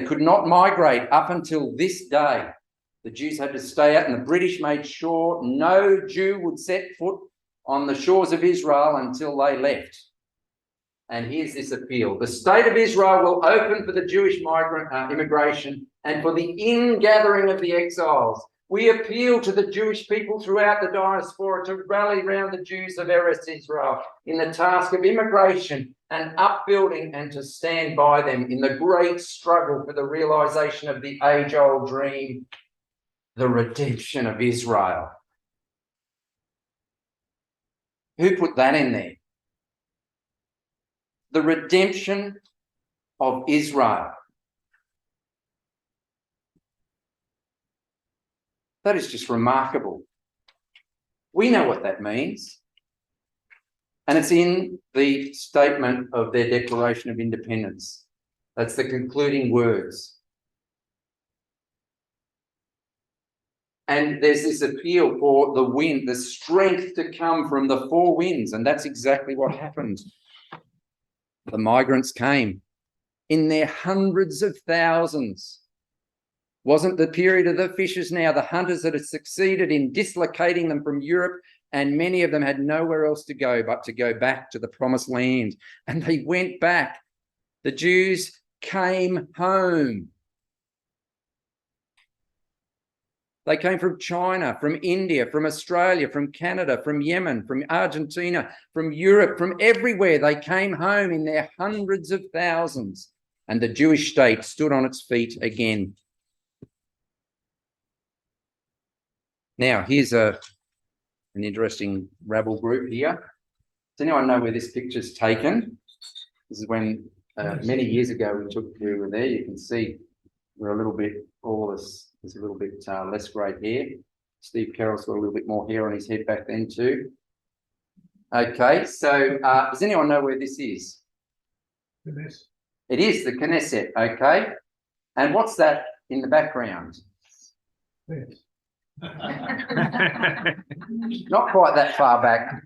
S2: could not migrate up until this day. The Jews had to stay out, and the British made sure no Jew would set foot on the shores of Israel until they left. And here's this appeal. The state of Israel will open for the Jewish immigration and for the ingathering of the exiles. We appeal to the Jewish people throughout the diaspora to rally round the Jews of Eretz Israel in the task of immigration and upbuilding, and to stand by them in the great struggle for the realization of the age-old dream, the redemption of Israel. Who put that in there? The redemption of Israel. That is just remarkable. We know what that means. And it's in the statement of their Declaration of Independence. That's the concluding words. And there's this appeal for the wind, the strength to come from the four winds. And that's exactly what happened. The migrants came in their hundreds of thousands. Wasn't the period of the fishers now, the hunters that had succeeded in dislocating them from Europe, and many of them had nowhere else to go but to go back to the promised land. And they went back. The Jews came home. They came from China, from India, from Australia, from Canada, from Yemen, from Argentina, from Europe, from everywhere. They came home in their hundreds of thousands, and the Jewish state stood on its feet again. Now, here's an interesting rabble group here. Does anyone know where this picture's taken? This is when many years ago we were there. You can see we're a little bit, all of us, there's a little bit less grey hair. Steve Carroll's got a little bit more hair on his head back then too. Okay, so does anyone know where this is? It is the Knesset, okay. And what's that in the background? Not quite that far back.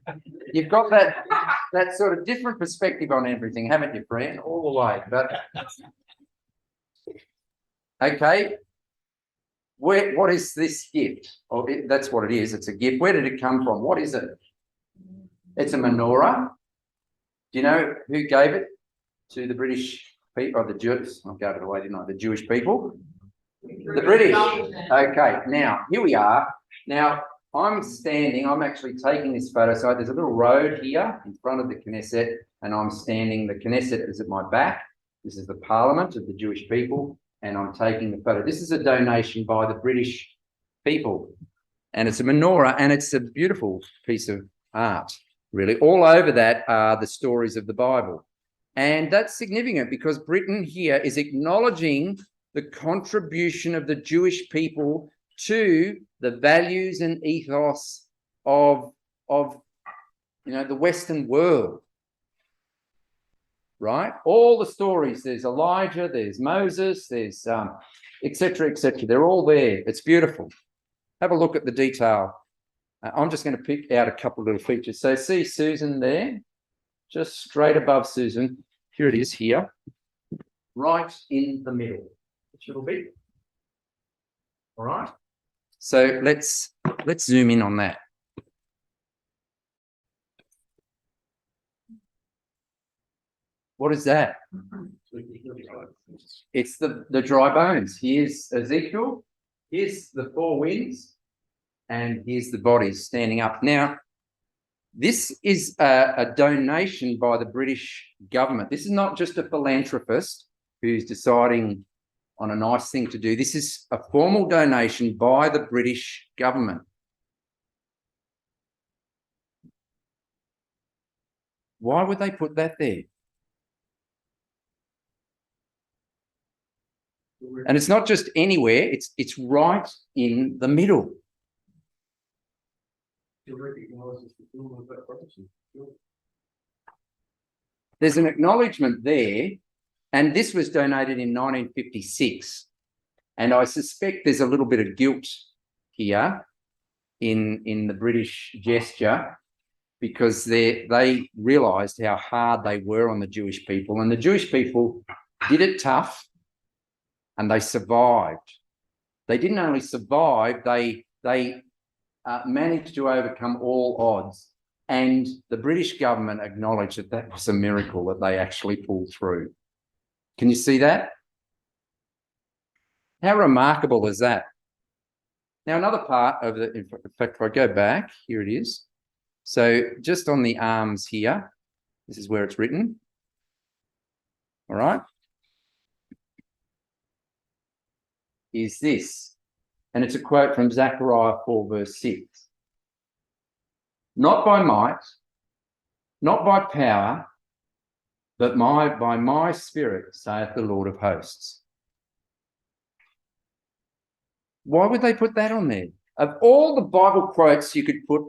S2: You've got that sort of different perspective on everything, haven't you, friend? All the way. But okay, what is this gift? That's what it is. It's a gift. Where did it come from? What is it? It's a menorah. Do you know who gave it to the British people, or the Jews? I gave it away, didn't I? The Jewish people. The British. Okay, now here we are. Now I'm actually taking this photo. So there's a little road here in front of the Knesset, and I'm standing. The Knesset is at my back. This is the Parliament of the Jewish people, and I'm taking the photo. This is a donation by the British people, and it's a menorah, and it's a beautiful piece of art, really. All over that are the stories of the Bible. And that's significant because Britain here is acknowledging the contribution of the Jewish people to the values and ethos of the Western world. Right? All the stories, there's Elijah, there's Moses, there's etc., etc. They're all there. It's beautiful. Have a look at the detail. I'm just going to pick out a couple of little features. So see Susan there, just straight above Susan. Here it is here, right in the middle. Which little bit. All right. So let's zoom in on that. What is that? It's the dry bones. Here's Ezekiel. Here's the four winds. And here's the bodies standing up. Now, this is a donation by the British government. This is not just a philanthropist who's deciding on a nice thing to do. This is a formal donation by the British government. Why would they put that there? And it's not just anywhere, it's right in the middle. There's an acknowledgement there, and this was donated in 1956. And I suspect there's a little bit of guilt here in the British gesture, because they realised how hard they were on the Jewish people, and the Jewish people did it tough. And they survived. They didn't only survive, they managed to overcome all odds. And the British government acknowledged that that was a miracle that they actually pulled through. Can you see that? How remarkable is that? Now, another part of the, in fact, if I go back, here it is. So just on the arms here, this is where it's written. All right. Is this, and it's a quote from Zechariah 4 verse 6. Not by might, not by power, but by my spirit, saith the Lord of hosts. Why would they put that on there? Of all the Bible quotes you could put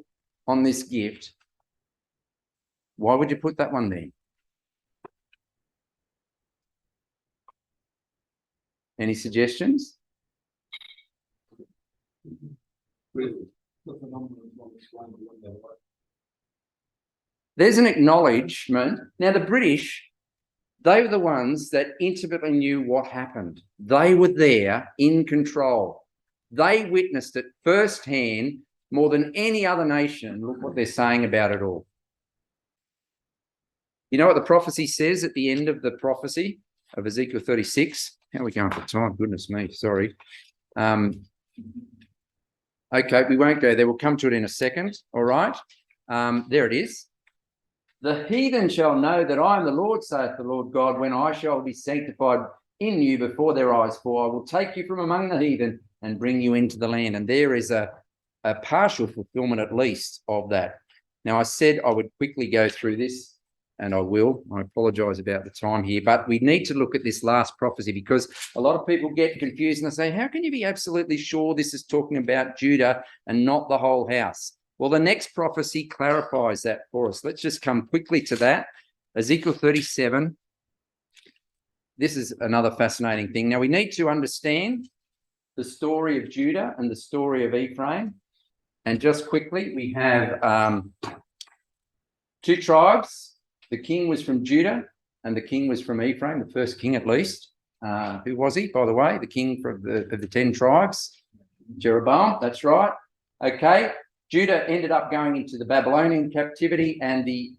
S2: on this gift, why would you put that one there? Any suggestions? There's an acknowledgement. Now, the British, they were the ones that intimately knew what happened. They were there in control. They witnessed it firsthand more than any other nation. Look what they're saying about it all. You know what the prophecy says at the end of the prophecy of Ezekiel 36? How are we going for time? Goodness me, sorry. Okay, we won't go there. We'll come to it in a second. All right. There it is. The heathen shall know that I am the Lord, saith the Lord God, when I shall be sanctified in you before their eyes, for I will take you from among the heathen and bring you into the land. And there is a partial fulfillment, at least, of that. Now, I said I would quickly go through this, and I will. I apologise about the time here, but we need to look at this last prophecy, because a lot of people get confused and they say, how can you be absolutely sure this is talking about Judah and not the whole house? Well, the next prophecy clarifies that for us. Let's just come quickly to that. Ezekiel 37. This is another fascinating thing. Now, we need to understand the story of Judah and the story of Ephraim. And just quickly, we have two tribes. The king was from Judah and the king was from Ephraim, the first king at least. Who was he, by the way? The king of the 10 tribes. Jeroboam, that's right. Okay. Judah ended up going into the Babylonian captivity, and the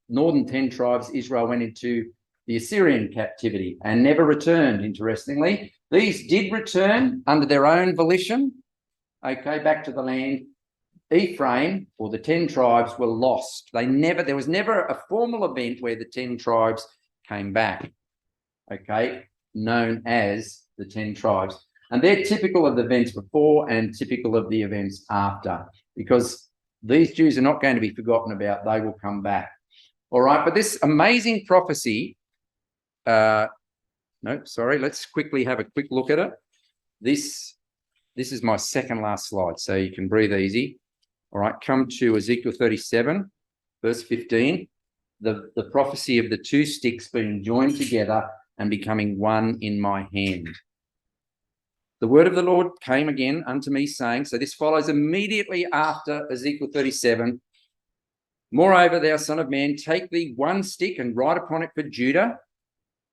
S2: northern 10 tribes, Israel, went into the Assyrian captivity and never returned, interestingly. These did return under their own volition, okay, back to the land. Ephraim, or the 10 tribes, were lost. There was never a formal event where the 10 tribes came back, okay, known as the 10 tribes. And they're typical of the events before and typical of the events after, because these Jews are not going to be forgotten about. They will come back. All right, but this amazing prophecy, no, sorry, let's quickly have a quick look at it. This is my second last slide, so you can breathe easy. All right, come to Ezekiel 37, verse 15. The prophecy of the two sticks being joined together and becoming one in my hand. The word of the Lord came again unto me, saying, so this follows immediately after Ezekiel 37. Moreover, thou son of man, take thee one stick and write upon it for Judah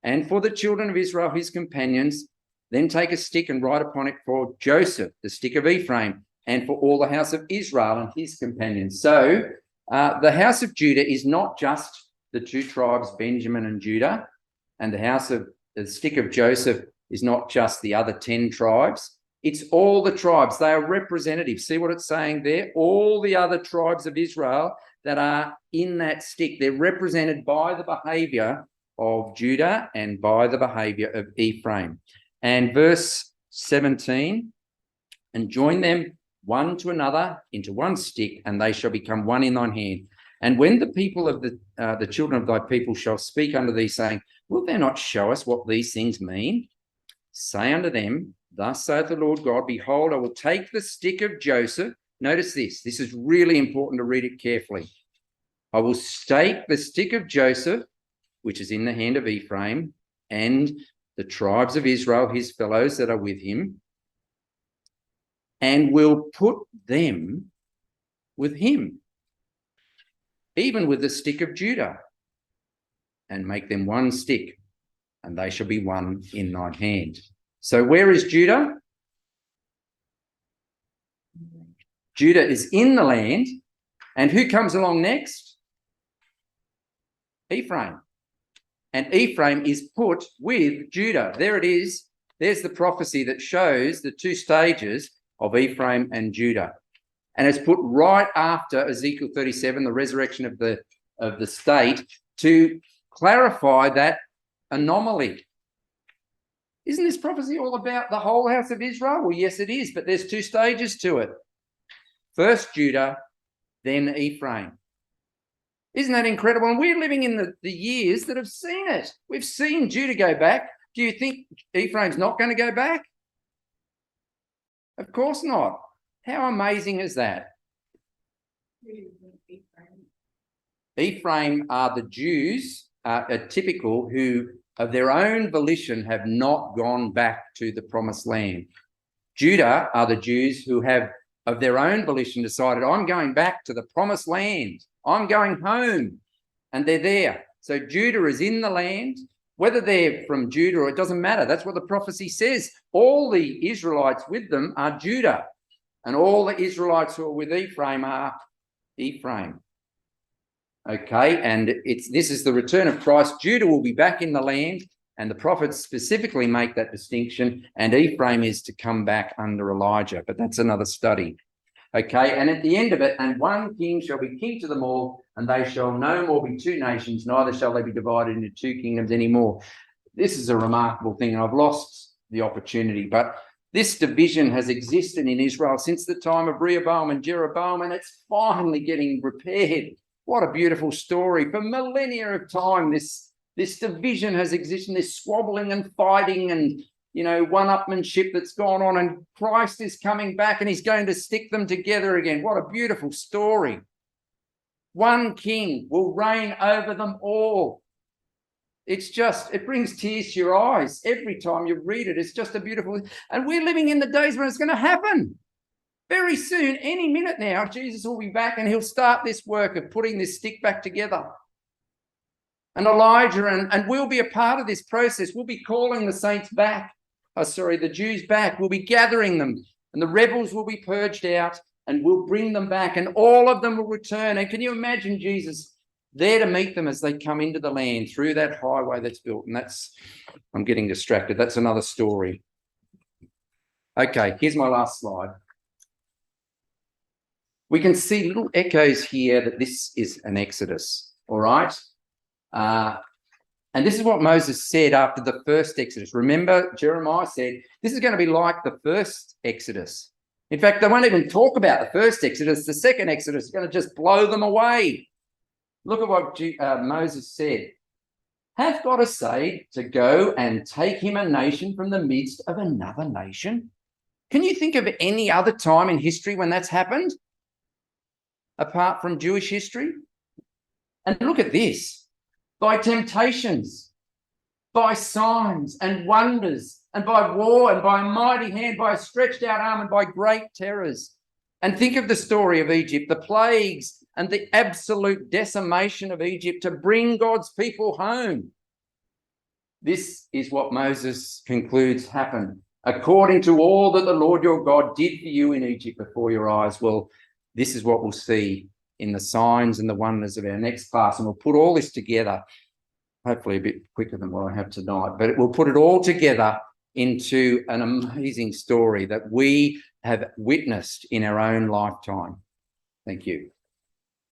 S2: and for the children of Israel, his companions. Then take a stick and write upon it for Joseph, the stick of Ephraim, and for all the house of Israel and his companions. So the house of Judah is not just the two tribes, Benjamin and Judah, and the stick of Joseph is not just the other 10 tribes. It's all the tribes. They are representatives. See what it's saying there? All the other tribes of Israel that are in that stick, they're represented by the behavior of Judah and by the behavior of Ephraim. And verse 17, and join them one to another into one stick, and they shall become one in thine hand. And when the people of the children of thy people shall speak unto thee, saying, wilt thou not show us what these things mean? Say unto them, thus saith the Lord God, behold, I will take the stick of Joseph. Notice this. This is really important to read it carefully. I will take the stick of Joseph, which is in the hand of Ephraim, and the tribes of Israel, his fellows that are with him, and will put them with him, even with the stick of Judah, and make them one stick, and they shall be one in thine hand. So where is Judah? Judah is in the land. And who comes along next? Ephraim. And Ephraim is put with Judah. There it is. There's the prophecy that shows the two stages of Ephraim and Judah. And it's put right after Ezekiel 37, the resurrection of the state, to clarify that anomaly. Isn't this prophecy all about the whole house of Israel? Well, yes, it is, but there's two stages to it. First Judah, then Ephraim. Isn't that incredible? And we're living in the years that have seen it. We've seen Judah go back. Do you think Ephraim's not going to go back? Of course not. How amazing is that? Ephraim are the Jews, are typical, who of their own volition have not gone back to the promised land. Judah are the Jews who have of their own volition decided, I'm going back to the promised land. I'm going home. And they're there. So Judah is in the land. Whether they're from Judah or it doesn't matter. That's what the prophecy says. All the Israelites with them are Judah. And all the Israelites who are with Ephraim are Ephraim. Okay, and this is the return of Christ. Judah will be back in the land, and the prophets specifically make that distinction, and Ephraim is to come back under Elijah, but that's another study. Okay, and at the end of it, and one king shall be king to them all, and they shall no more be two nations, neither shall they be divided into two kingdoms anymore. This is a remarkable thing, and I've lost the opportunity, but this division has existed in Israel since the time of Rehoboam and Jeroboam, and it's finally getting repaired. What a beautiful story. For millennia of time, this division has existed, this squabbling and fighting and, one-upmanship that's gone on, and Christ is coming back and he's going to stick them together again. What a beautiful story. One king will reign over them all. It brings tears to your eyes every time you read it. It's just a beautiful, and we're living in the days when it's going to happen. Very soon, any minute now, Jesus will be back and he'll start this work of putting this stick back together. And Elijah and we'll be a part of this process. We'll be calling the saints back. The Jews back. We'll be gathering them, and the rebels will be purged out, and we'll bring them back, and all of them will return. And can you imagine Jesus there to meet them as they come into the land through that highway that's built? And I'm getting distracted. That's another story. Okay, here's my last slide. We can see little echoes here that this is an Exodus, all right? And this is what Moses said after the first Exodus. Remember, Jeremiah said, this is going to be like the first Exodus. In fact, they won't even talk about the first Exodus. The second Exodus is going to just blow them away. Look at what Moses said. Hath God essayed to go and take him a nation from the midst of another nation? Can you think of any other time in history when that's happened? Apart from Jewish history? And look at this. By temptations, by signs and wonders, and by war, and by a mighty hand, by a stretched out arm, and by great terrors. And think of the story of Egypt, the plagues and the absolute decimation of Egypt to bring God's people home. This is what Moses concludes happened. According to all that the Lord your God did for you in Egypt before your eyes. Well, this is what we'll see in the signs and the wonders of our next class. And we'll put all this together, hopefully a bit quicker than what I have tonight, but we'll put it all together into an amazing story that we have witnessed in our own lifetime. Thank you.